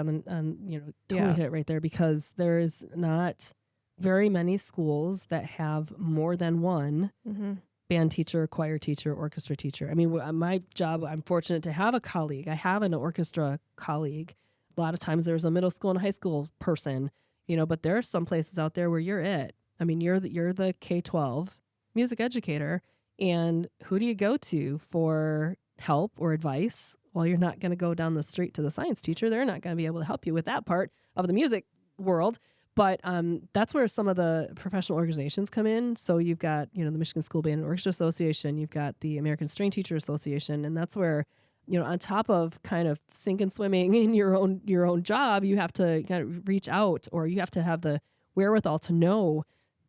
Yeah. hit it right there, because there is not very many schools that have more than one band teacher, choir teacher, orchestra teacher. I mean, my job, I'm fortunate to have a colleague. I have an orchestra colleague. A lot of times there's a middle school and high school person, but there are some places out there where you're it. I mean, you're the K-12 music educator, and who do you go to for help or advice? Well, you're not going to go down the street to the science teacher. They're not going to be able to help you with that part of the music world. But that's where some of the professional organizations come in. So you've got, the Michigan School Band and Orchestra Association, you've got the American String Teacher Association, and that's where, on top of kind of sink and swimming in your own job, you have to kind of reach out, or you have to have the wherewithal to know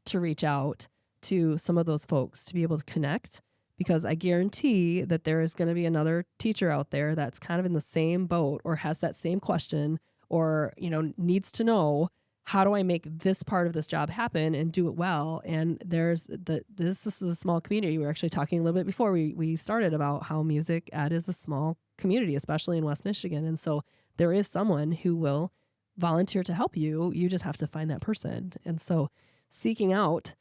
to reach out to some of those folks to be able to connect. Because I guarantee that there is going to be another teacher out there that's kind of in the same boat, or has that same question, or, needs to know, how do I make this part of this job happen and do it well? And this is a small community. We were actually talking a little bit before we started about how music ed is a small community, especially in West Michigan. And so there is someone who will volunteer to help you. You just have to find that person. And so seeking out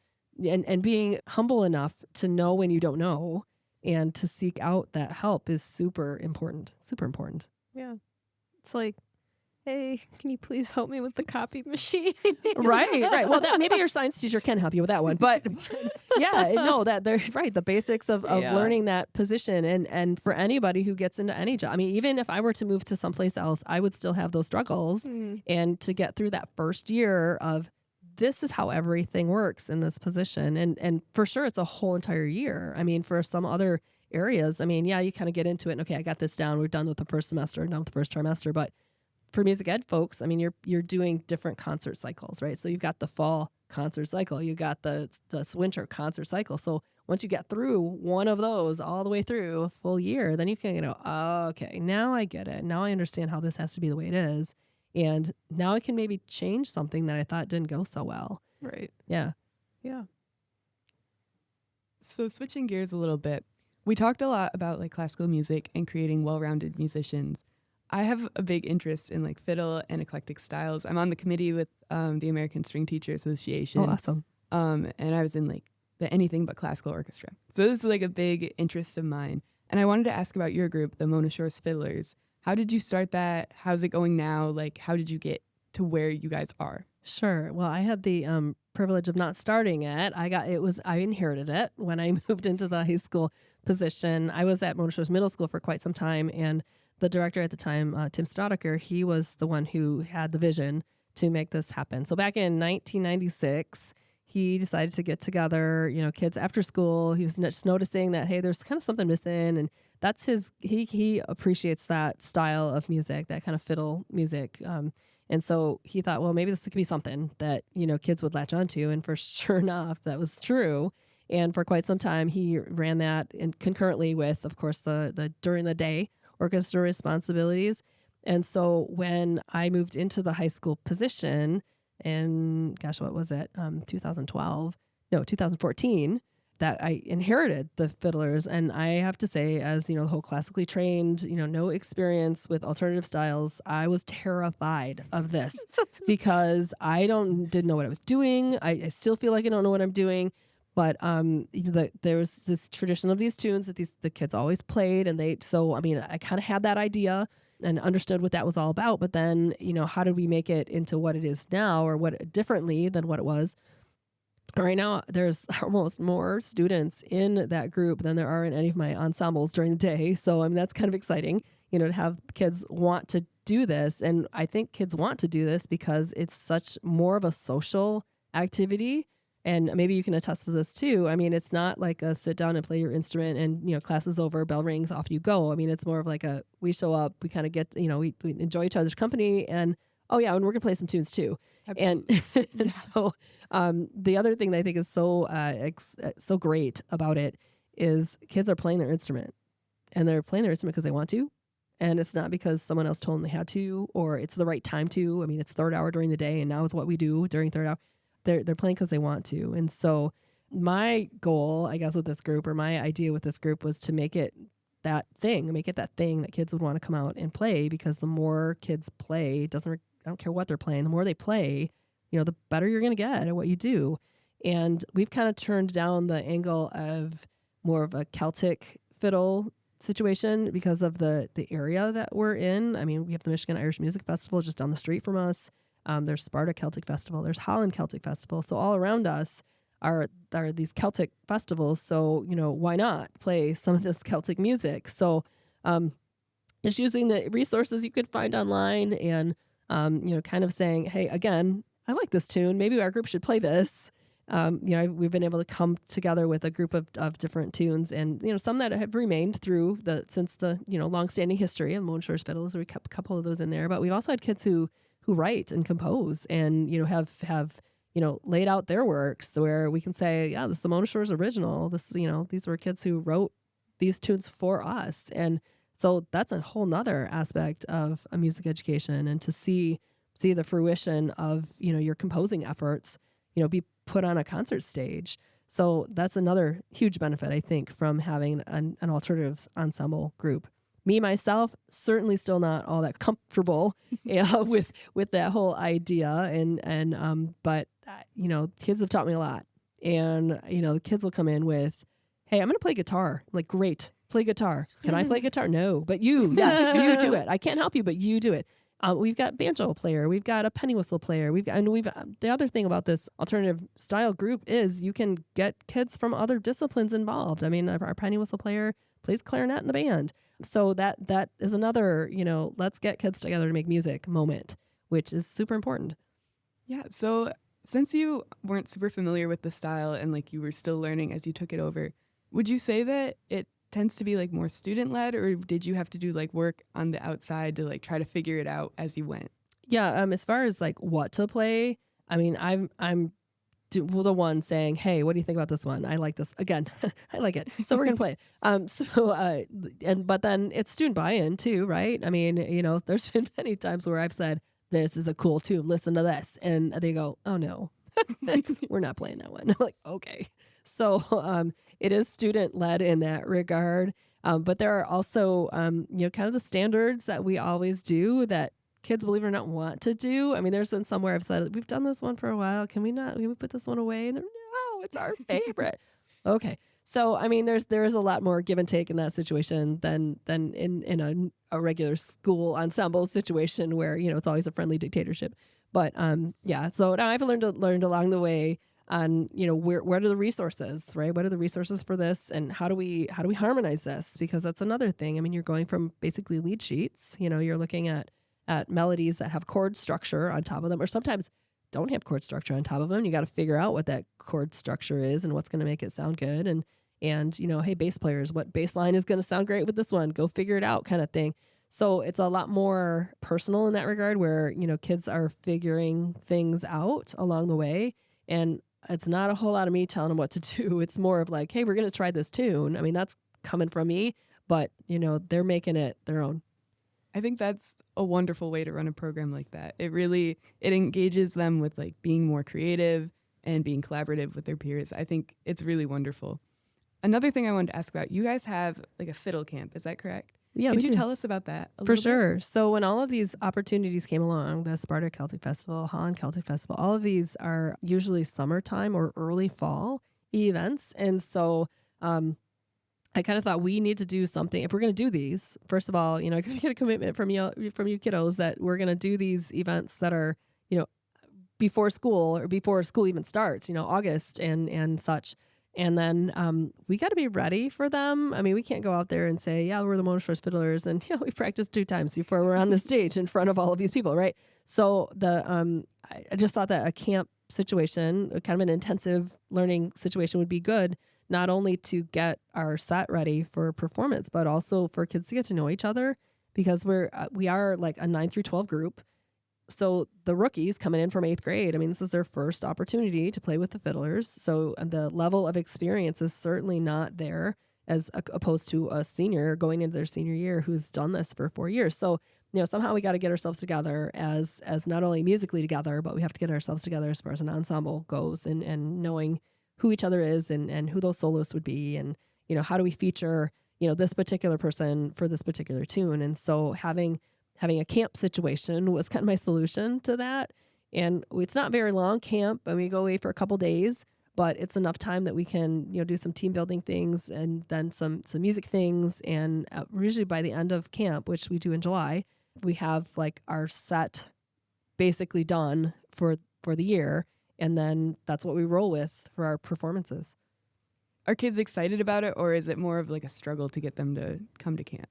and being humble enough to know when you don't know, and to seek out that help, is super important. Super important. Yeah. It's like, hey, can you please help me with the copy machine? Right. Well, maybe your science teacher can help you with that one. But yeah, no, that they're right. The basics of learning that position, and for anybody who gets into any job. I mean, even if I were to move to someplace else, I would still have those struggles. And to get through that first year of, this is how everything works in this position. And for sure, it's a whole entire year. I mean, for some other areas, I mean, yeah, you kind of get into it and, okay, I got this down. We're done with the first semester and done with the first trimester. But for music ed folks, I mean, you're doing different concert cycles, right? So you've got the fall concert cycle, you got the winter concert cycle. So once you get through one of those all the way through a full year, then you can go, oh, okay, now I get it. Now I understand how this has to be the way it is. And now I can maybe change something that I thought didn't go so well. Right. Yeah. Yeah. So switching gears a little bit, we talked a lot about like classical music and creating well-rounded musicians. I have a big interest in like fiddle and eclectic styles. I'm on the committee with the American String Teacher Association. Oh, awesome. And I was in like the Anything But Classical Orchestra. So this is like a big interest of mine. And I wanted to ask about your group, the Mona Shores Fiddlers. How did you start that? How's it going now? Like, how did you get to where you guys are? Sure. Well, I had the privilege of not starting it. I inherited it when I moved into the high school position. I was at Mona Shores Middle School for quite some time, and the director at the time, Tim Staudiker, he was the one who had the vision to make this happen. So back in 1996, he decided to get together, kids after school. He was just noticing that, hey, there's kind of something missing, and that's he appreciates that style of music, that kind of fiddle music. And so he thought, well, maybe this could be something that, kids would latch onto. And for sure enough, that was true. And for quite some time, he ran that concurrently with, of course, the during the day orchestra responsibilities. And so when I moved into the high school position, and gosh, what was it? 2014, that I inherited the fiddlers. And I have to say, as the whole classically trained, no experience with alternative styles, I was terrified of this because I didn't know what I was doing. I still feel like I don't know what I'm doing. But there was this tradition of these tunes that the kids always played, and I kind of had that idea and understood what that was all about. But then, how did we make it into what it is now, or what differently than what it was? Right now, there's almost more students in that group than there are in any of my ensembles during the day. So, that's kind of exciting, to have kids want to do this. And I think kids want to do this because it's such more of a social activity. And maybe you can attest to this too. It's not like a sit down and play your instrument and, class is over, bell rings, off you go. It's more of like we show up, we kind of get, we enjoy each other's company, and oh yeah, and we're gonna play some tunes too. Absolutely. And so the other thing that I think is so great about it is kids are playing their instrument, and they're playing their instrument because they want to. And it's not because someone else told them they had to, or it's the right time to. It's third hour during the day, and now is what we do during third hour. They're playing because they want to. And so my goal, I guess, with this group, or my idea with this group, was to make it that thing that kids would want to come out and play, because the more kids play, I don't care what they're playing, the more they play, the better you're going to get at what you do. And we've kind of turned down the angle of more of a Celtic fiddle situation because of the area that we're in. We have the Michigan Irish Music Festival just down the street from us. There's Sparta Celtic Festival. There's Holland Celtic Festival. So all around us are these Celtic festivals. So, why not play some of this Celtic music? So just using the resources you could find online and, kind of saying, hey, again, I like this tune. Maybe our group should play this. We've been able to come together with a group of different tunes, and, some that have remained since the longstanding history of Mona Shores Fiddlers. We kept a couple of those in there, but we've also had kids who write and compose and, have laid out their works where we can say, yeah, this is the Mona Shores original. These were kids who wrote these tunes for us. And so that's a whole nother aspect of a music education, and to see the fruition of, your composing efforts, be put on a concert stage. So that's another huge benefit, I think, from having an alternative ensemble group. Me, myself, certainly still not all that comfortable with that whole idea. But kids have taught me a lot. And, the kids will come in with, hey, I'm going to play guitar. I'm like, great, play guitar. Can I play guitar? No, but you, yes, you do it. I can't help you, but you do it. We've got banjo player. We've got a penny whistle player. The other thing about this alternative style group is you can get kids from other disciplines involved. Our penny whistle player plays clarinet in the band. So that is another, let's get kids together to make music moment, which is super important. Yeah. So since you weren't super familiar with the style and like you were still learning as you took it over, would you say that it tends to be like more student led, or did you have to do like work on the outside to like try to figure it out as you went? Yeah, as far as like what to play, I mean, I'm the one saying, "Hey, what do you think about this one? I like this." Again, I like it, so we're gonna play it. But then it's student buy-in too, right? I mean, there's been many times where I've said, "This is a cool tune. Listen to this," and they go, "Oh no, we're not playing that one." I'm like, okay. So it is student led in that regard, but there are also kind of the standards that we always do that kids, believe it or not, want to do. I mean, there's been somewhere I've said, we've done this one for a while. Can we put this one away? And they're, no, it's our favorite. Okay. So, I mean, there is a lot more give and take in that situation than in a regular school ensemble situation where, it's always a friendly dictatorship. But yeah, so now I've learned along the way on, what are the resources, right? What are the resources for this, and how do we harmonize this? Because that's another thing. I mean, you're going from basically lead sheets, you're looking at melodies that have chord structure on top of them, or sometimes don't have chord structure on top of them. You got to figure out what that chord structure is and what's going to make it sound good. And hey, bass players, what bass line is going to sound great with this one? Go figure it out, kind of thing. So it's a lot more personal in that regard, where kids are figuring things out along the way, and it's not a whole lot of me telling them what to do. It's more of like, hey, we're going to try this tune. I mean, that's coming from me, but they're making it their own. I think that's a wonderful way to run a program like that. It engages them with like being more creative and being collaborative with their peers. I think it's really wonderful. Another thing I wanted to ask about, you guys have like a fiddle camp, is that correct? Yeah. Could you tell us about that a For little sure. So when all of these opportunities came along, the Sparta Celtic Festival, Holland Celtic Festival, all of these are usually summertime or early fall events. And so I kind of thought we need to do something. If we're going to do these, first of all, I could get a commitment from you kiddos that we're going to do these events that are, before school or before school even starts, August and such. And then we got to be ready for them. I mean, we can't go out there and say, yeah, we're the Mona Shores Fiddlers, and we practiced 2 times before we're on the stage in front of all of these people, right? So I just thought that a camp situation, kind of an intensive learning situation, would be good, not only to get our set ready for performance, but also for kids to get to know each other, because we are like a 9 through 12 group. So the rookies coming in from 8th grade, I mean, this is their first opportunity to play with the fiddlers. So the level of experience is certainly not there as opposed to a senior going into their senior year who's done this for 4 years. So, somehow we got to get ourselves together as not only musically together, but we have to get ourselves together as far as an ensemble goes, and knowing who each other is and who those soloists would be, and, how do we feature, this particular person for this particular tune. And so having a camp situation was kind of my solution to that. And it's not very long camp, and we go away for a couple days, but it's enough time that we can, do some team building things and then some music things. And usually by the end of camp, which we do in July, we have like our set basically done for the year. And then that's what we roll with for our performances. Are kids excited about it, or is it more of like a struggle to get them to come to camp?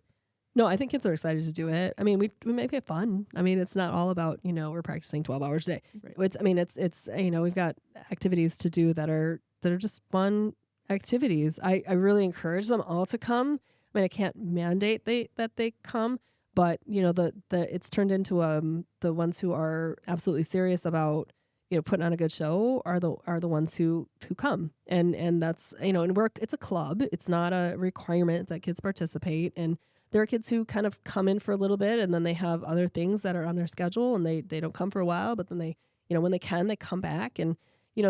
No, I think kids are excited to do it. I mean, we make it fun. I mean, it's not all about, we're practicing 12 hours a day. Right. It's we've got activities to do that are just fun activities. I really encourage them all to come. I mean, I can't mandate that they come, but it's turned into the ones who are absolutely serious about putting on a good show are the ones who come. And that's, and it's a club. It's not a requirement that kids participate. And there are kids who kind of come in for a little bit, and then they have other things that are on their schedule, and they don't come for a while, but then they, when they can, they come back. And,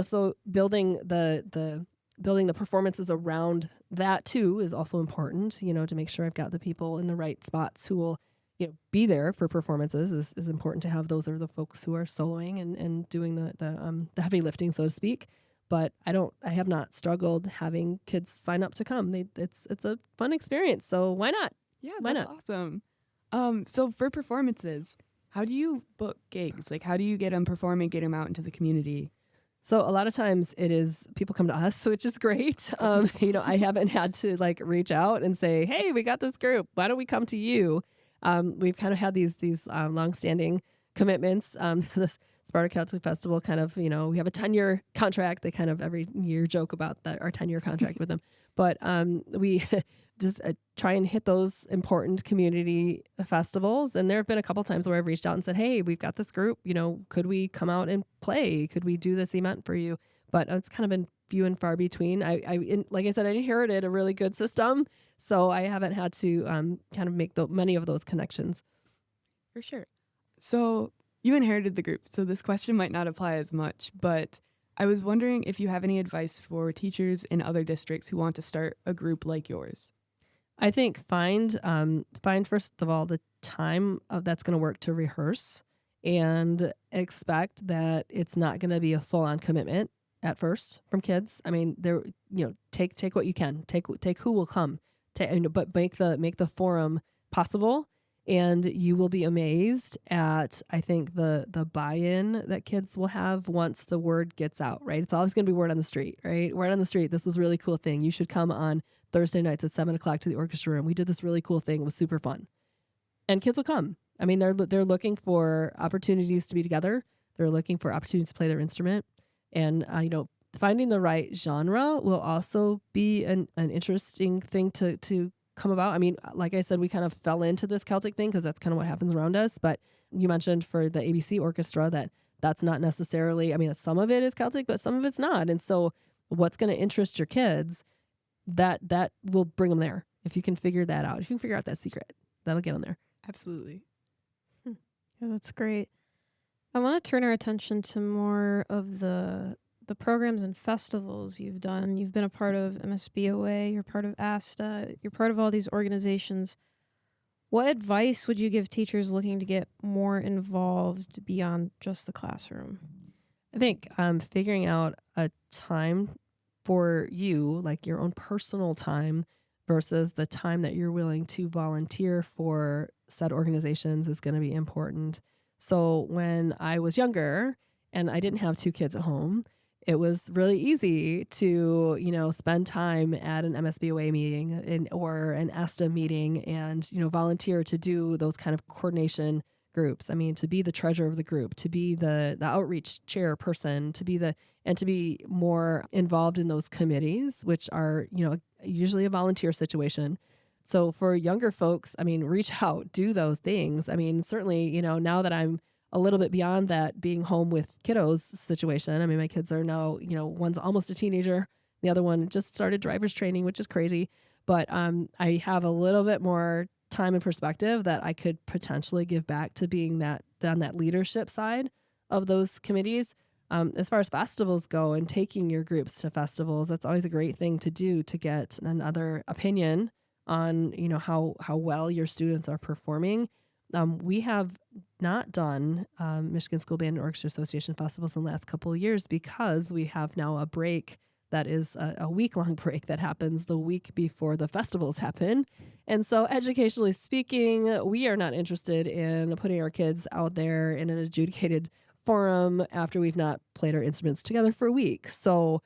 so building the performances around that too is also important, to make sure I've got the people in the right spots who will, be there for performances is important to have. Those are the folks who are soloing and doing the heavy lifting, so to speak. But I have not struggled having kids sign up to come. It's a fun experience. So why not? Yeah, that's awesome. So for performances, how do you book gigs? Like, how do you get them performing, get them out into the community? So a lot of times it is people come to us, which is great. I haven't had to like reach out and say, hey, we got this group. Why don't we come to you? We've kind of had these longstanding commitments. This Sparta Celtic Festival kind of, we have a 10-year contract. They kind of every year joke about our 10-year contract with them. But just try and hit those important community festivals. And there have been a couple times where I've reached out and said, hey, we've got this group, could we come out and play? Could we do this event for you? But it's kind of been few and far between. Like I said, I inherited a really good system, so I haven't had to kind of make many of those connections. For sure. So you inherited the group, so this question might not apply as much, but I was wondering if you have any advice for teachers in other districts who want to start a group like yours. I think find first of all the time that's going to work to rehearse, and expect that it's not going to be a full-on commitment at first from kids. I mean, take what you can, take who will come, but make the forum possible, and you will be amazed at, I think, the buy-in that kids will have once the word gets out, right? It's always going to be word on the street, right? Word on the street. This was a really cool thing. You should come on Thursday nights at 7:00 to the orchestra room. We did this really cool thing. It was super fun. And kids will come. I mean, they're looking for opportunities to be together. They're looking for opportunities to play their instrument. And, finding the right genre will also be an interesting thing to come about. I mean, like I said, we kind of fell into this Celtic thing because that's kind of what happens around us. But you mentioned for the ABC Orchestra that's not necessarily, I mean, some of it is Celtic, but some of it's not. And so what's going to interest your kids, that will bring them there. If you can figure that out, if you can figure out that secret, that'll get them there. Absolutely. Yeah, that's great. I want to turn our attention to more of the programs and festivals you've done. You've been a part of MSBOA, you're part of ASTA, you're part of all these organizations. What advice would you give teachers looking to get more involved beyond just the classroom? I think figuring out a time for you, like your own personal time, versus the time that you're willing to volunteer for said organizations is going to be important. So when I was younger and I didn't have 2 kids at home, it was really easy to, spend time at an MSBOA meeting or an ASTA meeting and, volunteer to do those kind of coordination groups. I mean, to be the treasurer of the group, to be the outreach chairperson, to be more involved in those committees, which are, usually a volunteer situation. So for younger folks, I mean, reach out, do those things. I mean, certainly, now that I'm a little bit beyond that being home with kiddos situation. I mean, my kids are now, one's almost a teenager. The other one just started driver's training, which is crazy. But I have a little bit more time and perspective that I could potentially give back to being on that leadership side of those committees. As far as festivals go and taking your groups to festivals, that's always a great thing to do to get another opinion on, how well your students are performing. We have not done Michigan School Band and Orchestra Association festivals in the last couple of years because we have now a break that is a week-long break that happens the week before the festivals happen. And so educationally speaking, we are not interested in putting our kids out there in an adjudicated forum after we've not played our instruments together for a week. So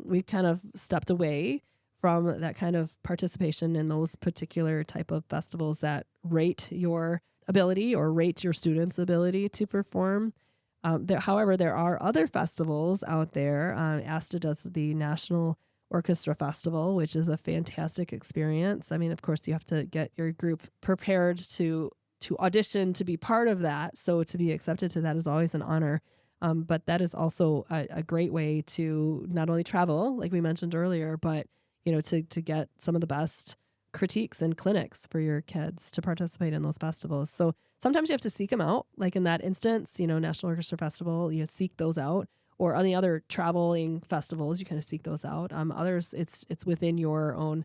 we've kind of stepped away from that kind of participation in those particular type of festivals that rate your ability or rate your students' ability to perform. However, there are other festivals out there. ASTA does the National Orchestra Festival, which is a fantastic experience. I mean, of course, you have to get your group prepared to audition to be part of that. So to be accepted to that is always an honor. But that is also a great way to not only travel, like we mentioned earlier, but to get some of the best critiques and clinics for your kids to participate in those festivals. So sometimes you have to seek them out. Like in that instance, National Orchestra Festival, you seek those out. Or on the other traveling festivals, you kind of seek those out. Others, it's within your own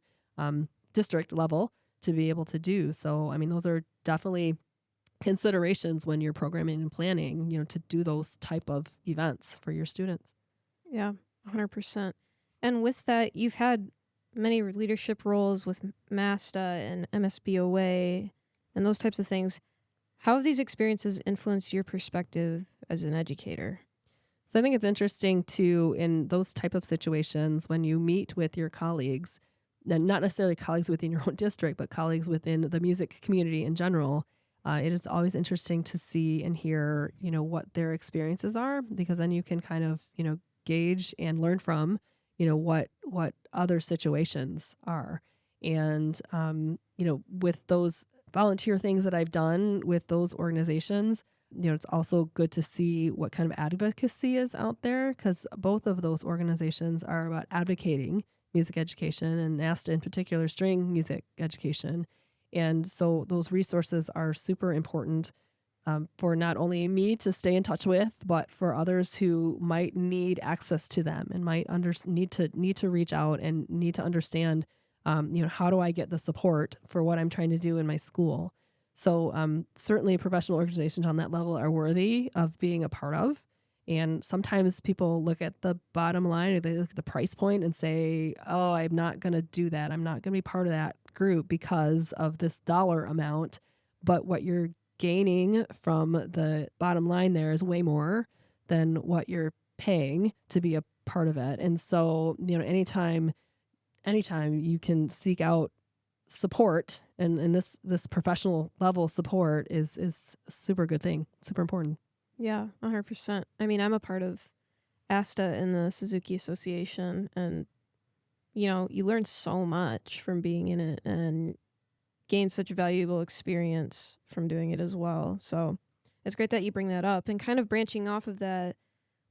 district level to be able to do. So, I mean, those are definitely considerations when you're programming and planning, to do those type of events for your students. Yeah, 100%. And with that, you've had many leadership roles with MASTA and MSBOA and those types of things. How have these experiences influenced your perspective as an educator? So I think it's interesting to, in those type of situations, when you meet with your colleagues, and not necessarily colleagues within your own district, but colleagues within the music community in general, it is always interesting to see and hear, what their experiences are, because then you can kind of, gauge and learn from, what other situations are. And, with those volunteer things that I've done with those organizations, it's also good to see what kind of advocacy is out there, because both of those organizations are about advocating music education, and MASTA in particular, string music education. And so those resources are super important for not only me to stay in touch with, but for others who might need access to them and might need to reach out and need to understand, how do I get the support for what I'm trying to do in my school. So certainly professional organizations on that level are worthy of being a part of. And sometimes people look at the bottom line, or they look at the price point and say, oh, I'm not going to do that. I'm not going to be part of that group because of this dollar amount. But what you're gaining from the bottom line there is way more than what you're paying to be a part of it. And so, anytime you can seek out support, and this professional level support is a super good thing, super important. Yeah, 100%. I mean, I'm a part of ASTA in the Suzuki Association, and you learn so much from being in it and gain such valuable experience from doing it as well. So it's great that you bring that up. And kind of branching off of that,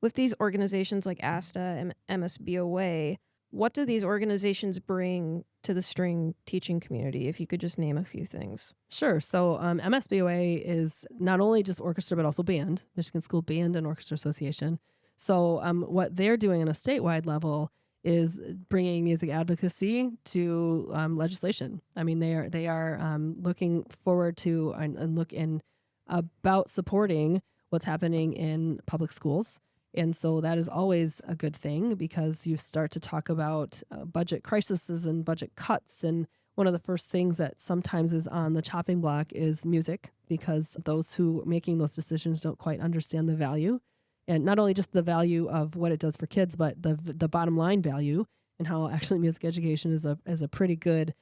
with these organizations like ASTA and MSBOA, what do these organizations bring to the string teaching community, if you could just name a few things? Sure. So MSBOA is not only just orchestra, but also band, Michigan School Band and Orchestra Association. So what they're doing on a statewide level is bringing music advocacy to legislation. I mean, they are looking forward to and looking about supporting what's happening in public schools. And so that is always a good thing, because you start to talk about budget crises and budget cuts. And one of the first things that sometimes is on the chopping block is music, because those who are making those decisions don't quite understand the value. And not only just the value of what it does for kids, but the bottom line value, and how actually music education is a pretty good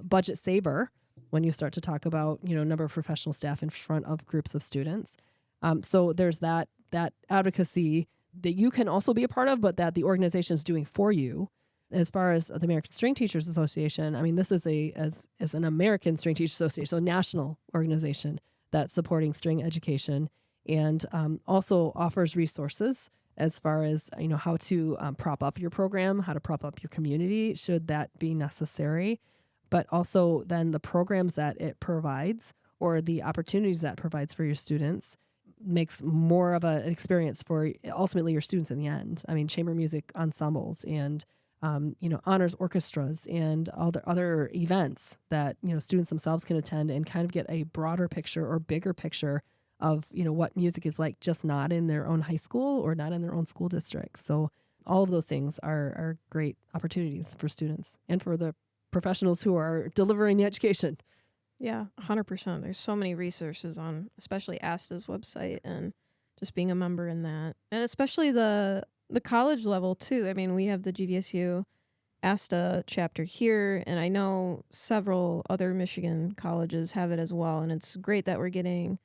budget saver when you start to talk about, number of professional staff in front of groups of students. So there's that advocacy that you can also be a part of, but that the organization is doing for you. As far as the American String Teachers Association, I mean, this is as an American String Teachers Association, so a national organization that's supporting string education, and also offers resources as far as how to prop up your program, how to prop up your community should that be necessary, but also then the programs that it provides, or the opportunities that it provides for your students, makes more of an experience for ultimately your students in the end. I mean, chamber music ensembles and honors orchestras and other events that students themselves can attend and kind of get a broader picture or bigger picture of what music is like, just not in their own high school or not in their own school district. So all of those things are great opportunities for students and for the professionals who are delivering the education. Yeah, 100%. There's so many resources on especially ASTA's website, and just being a member in that. And especially the college level too. I mean, we have the GVSU ASTA chapter here, and I know several other Michigan colleges have it as well. And it's great that we're getting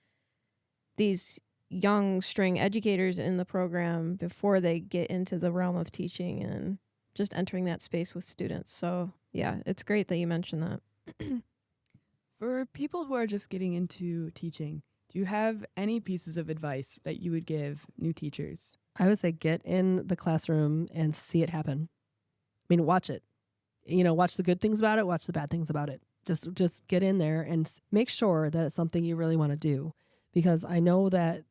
these young string educators in the program before they get into the realm of teaching and just entering that space with students. So yeah, it's great that you mentioned that. For people who are just getting into teaching, do you have any pieces of advice that you would give new teachers? I would say get in the classroom and see it happen. I mean, watch it. Watch the good things about it, watch the bad things about it. Just get in there and make sure that it's something you really want to do. Because I know that,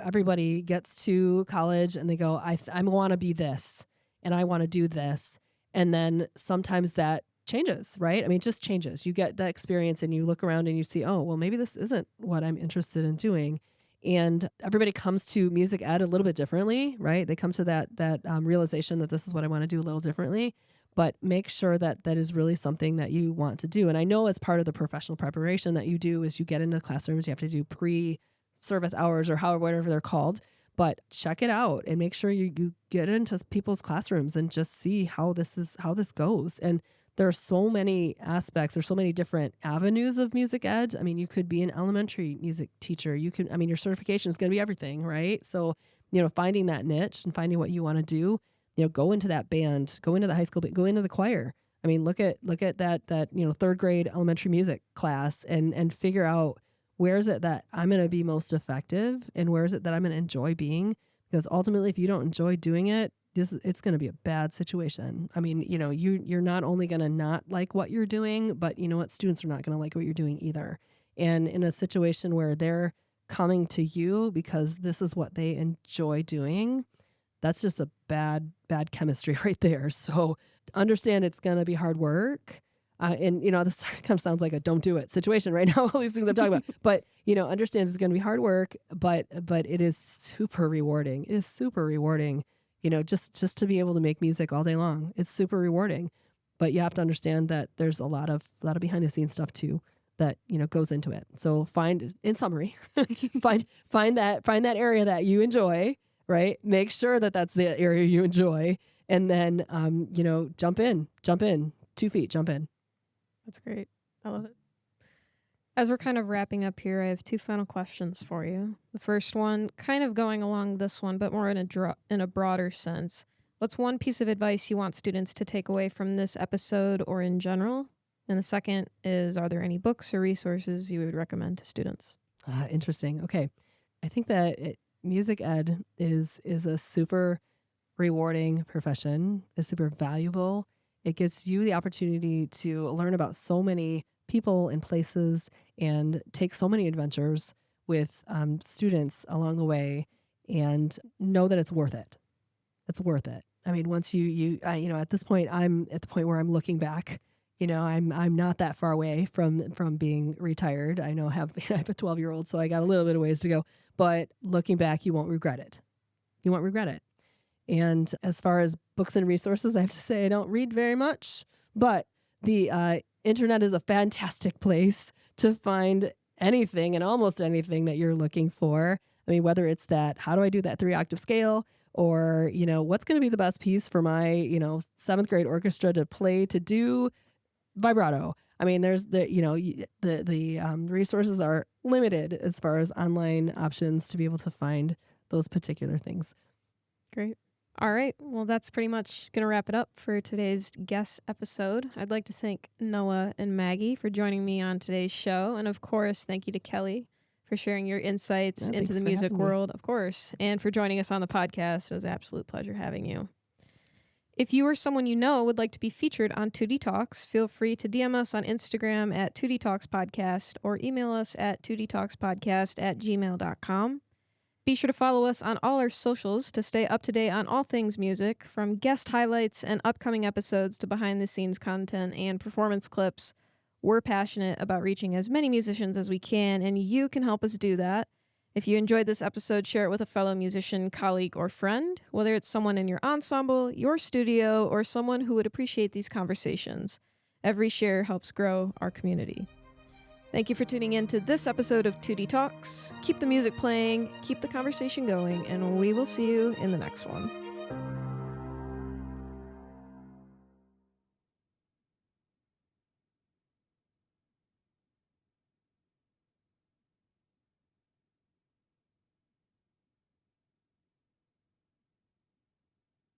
everybody gets to college and they go, I want to be this and I want to do this. And then sometimes that changes, right? I mean, it just changes. You get that experience and you look around and you see, oh, well, maybe this isn't what I'm interested in doing. And everybody comes to music ed a little bit differently, right? They come to that realization that this is what I want to do a little differently, but make sure that that is really something that you want to do. And I know as part of the professional preparation that you do is you get into classrooms, you have to do pre-service hours or whatever they're called, but check it out and make sure you get into people's classrooms and just see how this goes. And there are so many aspects, there's so many different avenues of music ed. I mean, you could be an elementary music teacher. Your certification is going to be everything, right? So, finding that niche and finding what you want to do, go into that band, go into the high school, go into the choir. I mean, look at that, you know, third grade elementary music class and figure out where is it that I'm going to be most effective and where is it that I'm going to enjoy being? Because ultimately, if you don't enjoy doing it, it's going to be a bad situation. I mean, you know, you're not only going to not like what you're doing, but you know what? Students are not going to like what you're doing either. And in a situation where they're coming to you because this is what they enjoy doing, that's just a bad chemistry right there. So understand it's going to be hard work. And, you know, this kind of sounds like a don't do it situation right now, all these things I'm talking about. But, you know, understand it's going to be hard work, but it is super rewarding. It is super rewarding, you know, just to be able to make music all day long. It's super rewarding. But you have to understand that there's a lot of behind the scenes stuff too that, you know, goes into it. So in summary, find that area that you enjoy, right? Make sure that that's the area you enjoy. And then, you know, jump in, 2 feet, jump in. That's great. I love it. As we're kind of wrapping up here, I have 2 final questions for you. The first one, kind of going along this one, but more in a broader sense. What's one piece of advice you want students to take away from this episode or in general? And the second is, are there any books or resources you would recommend to students? Interesting. Okay. I think that music ed is a super rewarding profession. It's super valuable. It gives you the opportunity to learn about so many people and places and take so many adventures with students along the way, and know that it's worth it. It's worth it. I mean, once you know, at this point, I'm at the point where I'm looking back. You know, I'm not that far away from being retired. I know I have a 12-year-old, so I got a little bit of ways to go. But looking back, you won't regret it. You won't regret it. And as far as books and resources, I have to say I don't read very much, but the internet is a fantastic place to find anything and almost anything that you're looking for. I mean, whether it's that, how do I do that 3-octave scale? Or, you know, what's going to be the best piece for my, you know, 7th grade orchestra to play, to do vibrato. I mean, there's the resources are limited as far as online options to be able to find those particular things. Great. All right. Well, that's pretty much going to wrap it up for today's guest episode. I'd like to thank Noah and Maggie for joining me on today's show. And of course, thank you to Kelly for sharing your insights into the music world, of course, and for joining us on the podcast. It was an absolute pleasure having you. If you or someone you know would like to be featured on Tutti Talks, feel free to DM us on Instagram at Tutti Talks Podcast or email us at tuttitalkspodcast@gmail.com. Be sure to follow us on all our socials to stay up to date on all things music, from guest highlights and upcoming episodes to behind-the-scenes content and performance clips. We're passionate about reaching as many musicians as we can, and you can help us do that. If you enjoyed this episode, share it with a fellow musician, colleague, or friend, whether it's someone in your ensemble, your studio, or someone who would appreciate these conversations. Every share helps grow our community. Thank you for tuning in to this episode of Tutti Talks. Keep the music playing, keep the conversation going, and we will see you in the next one.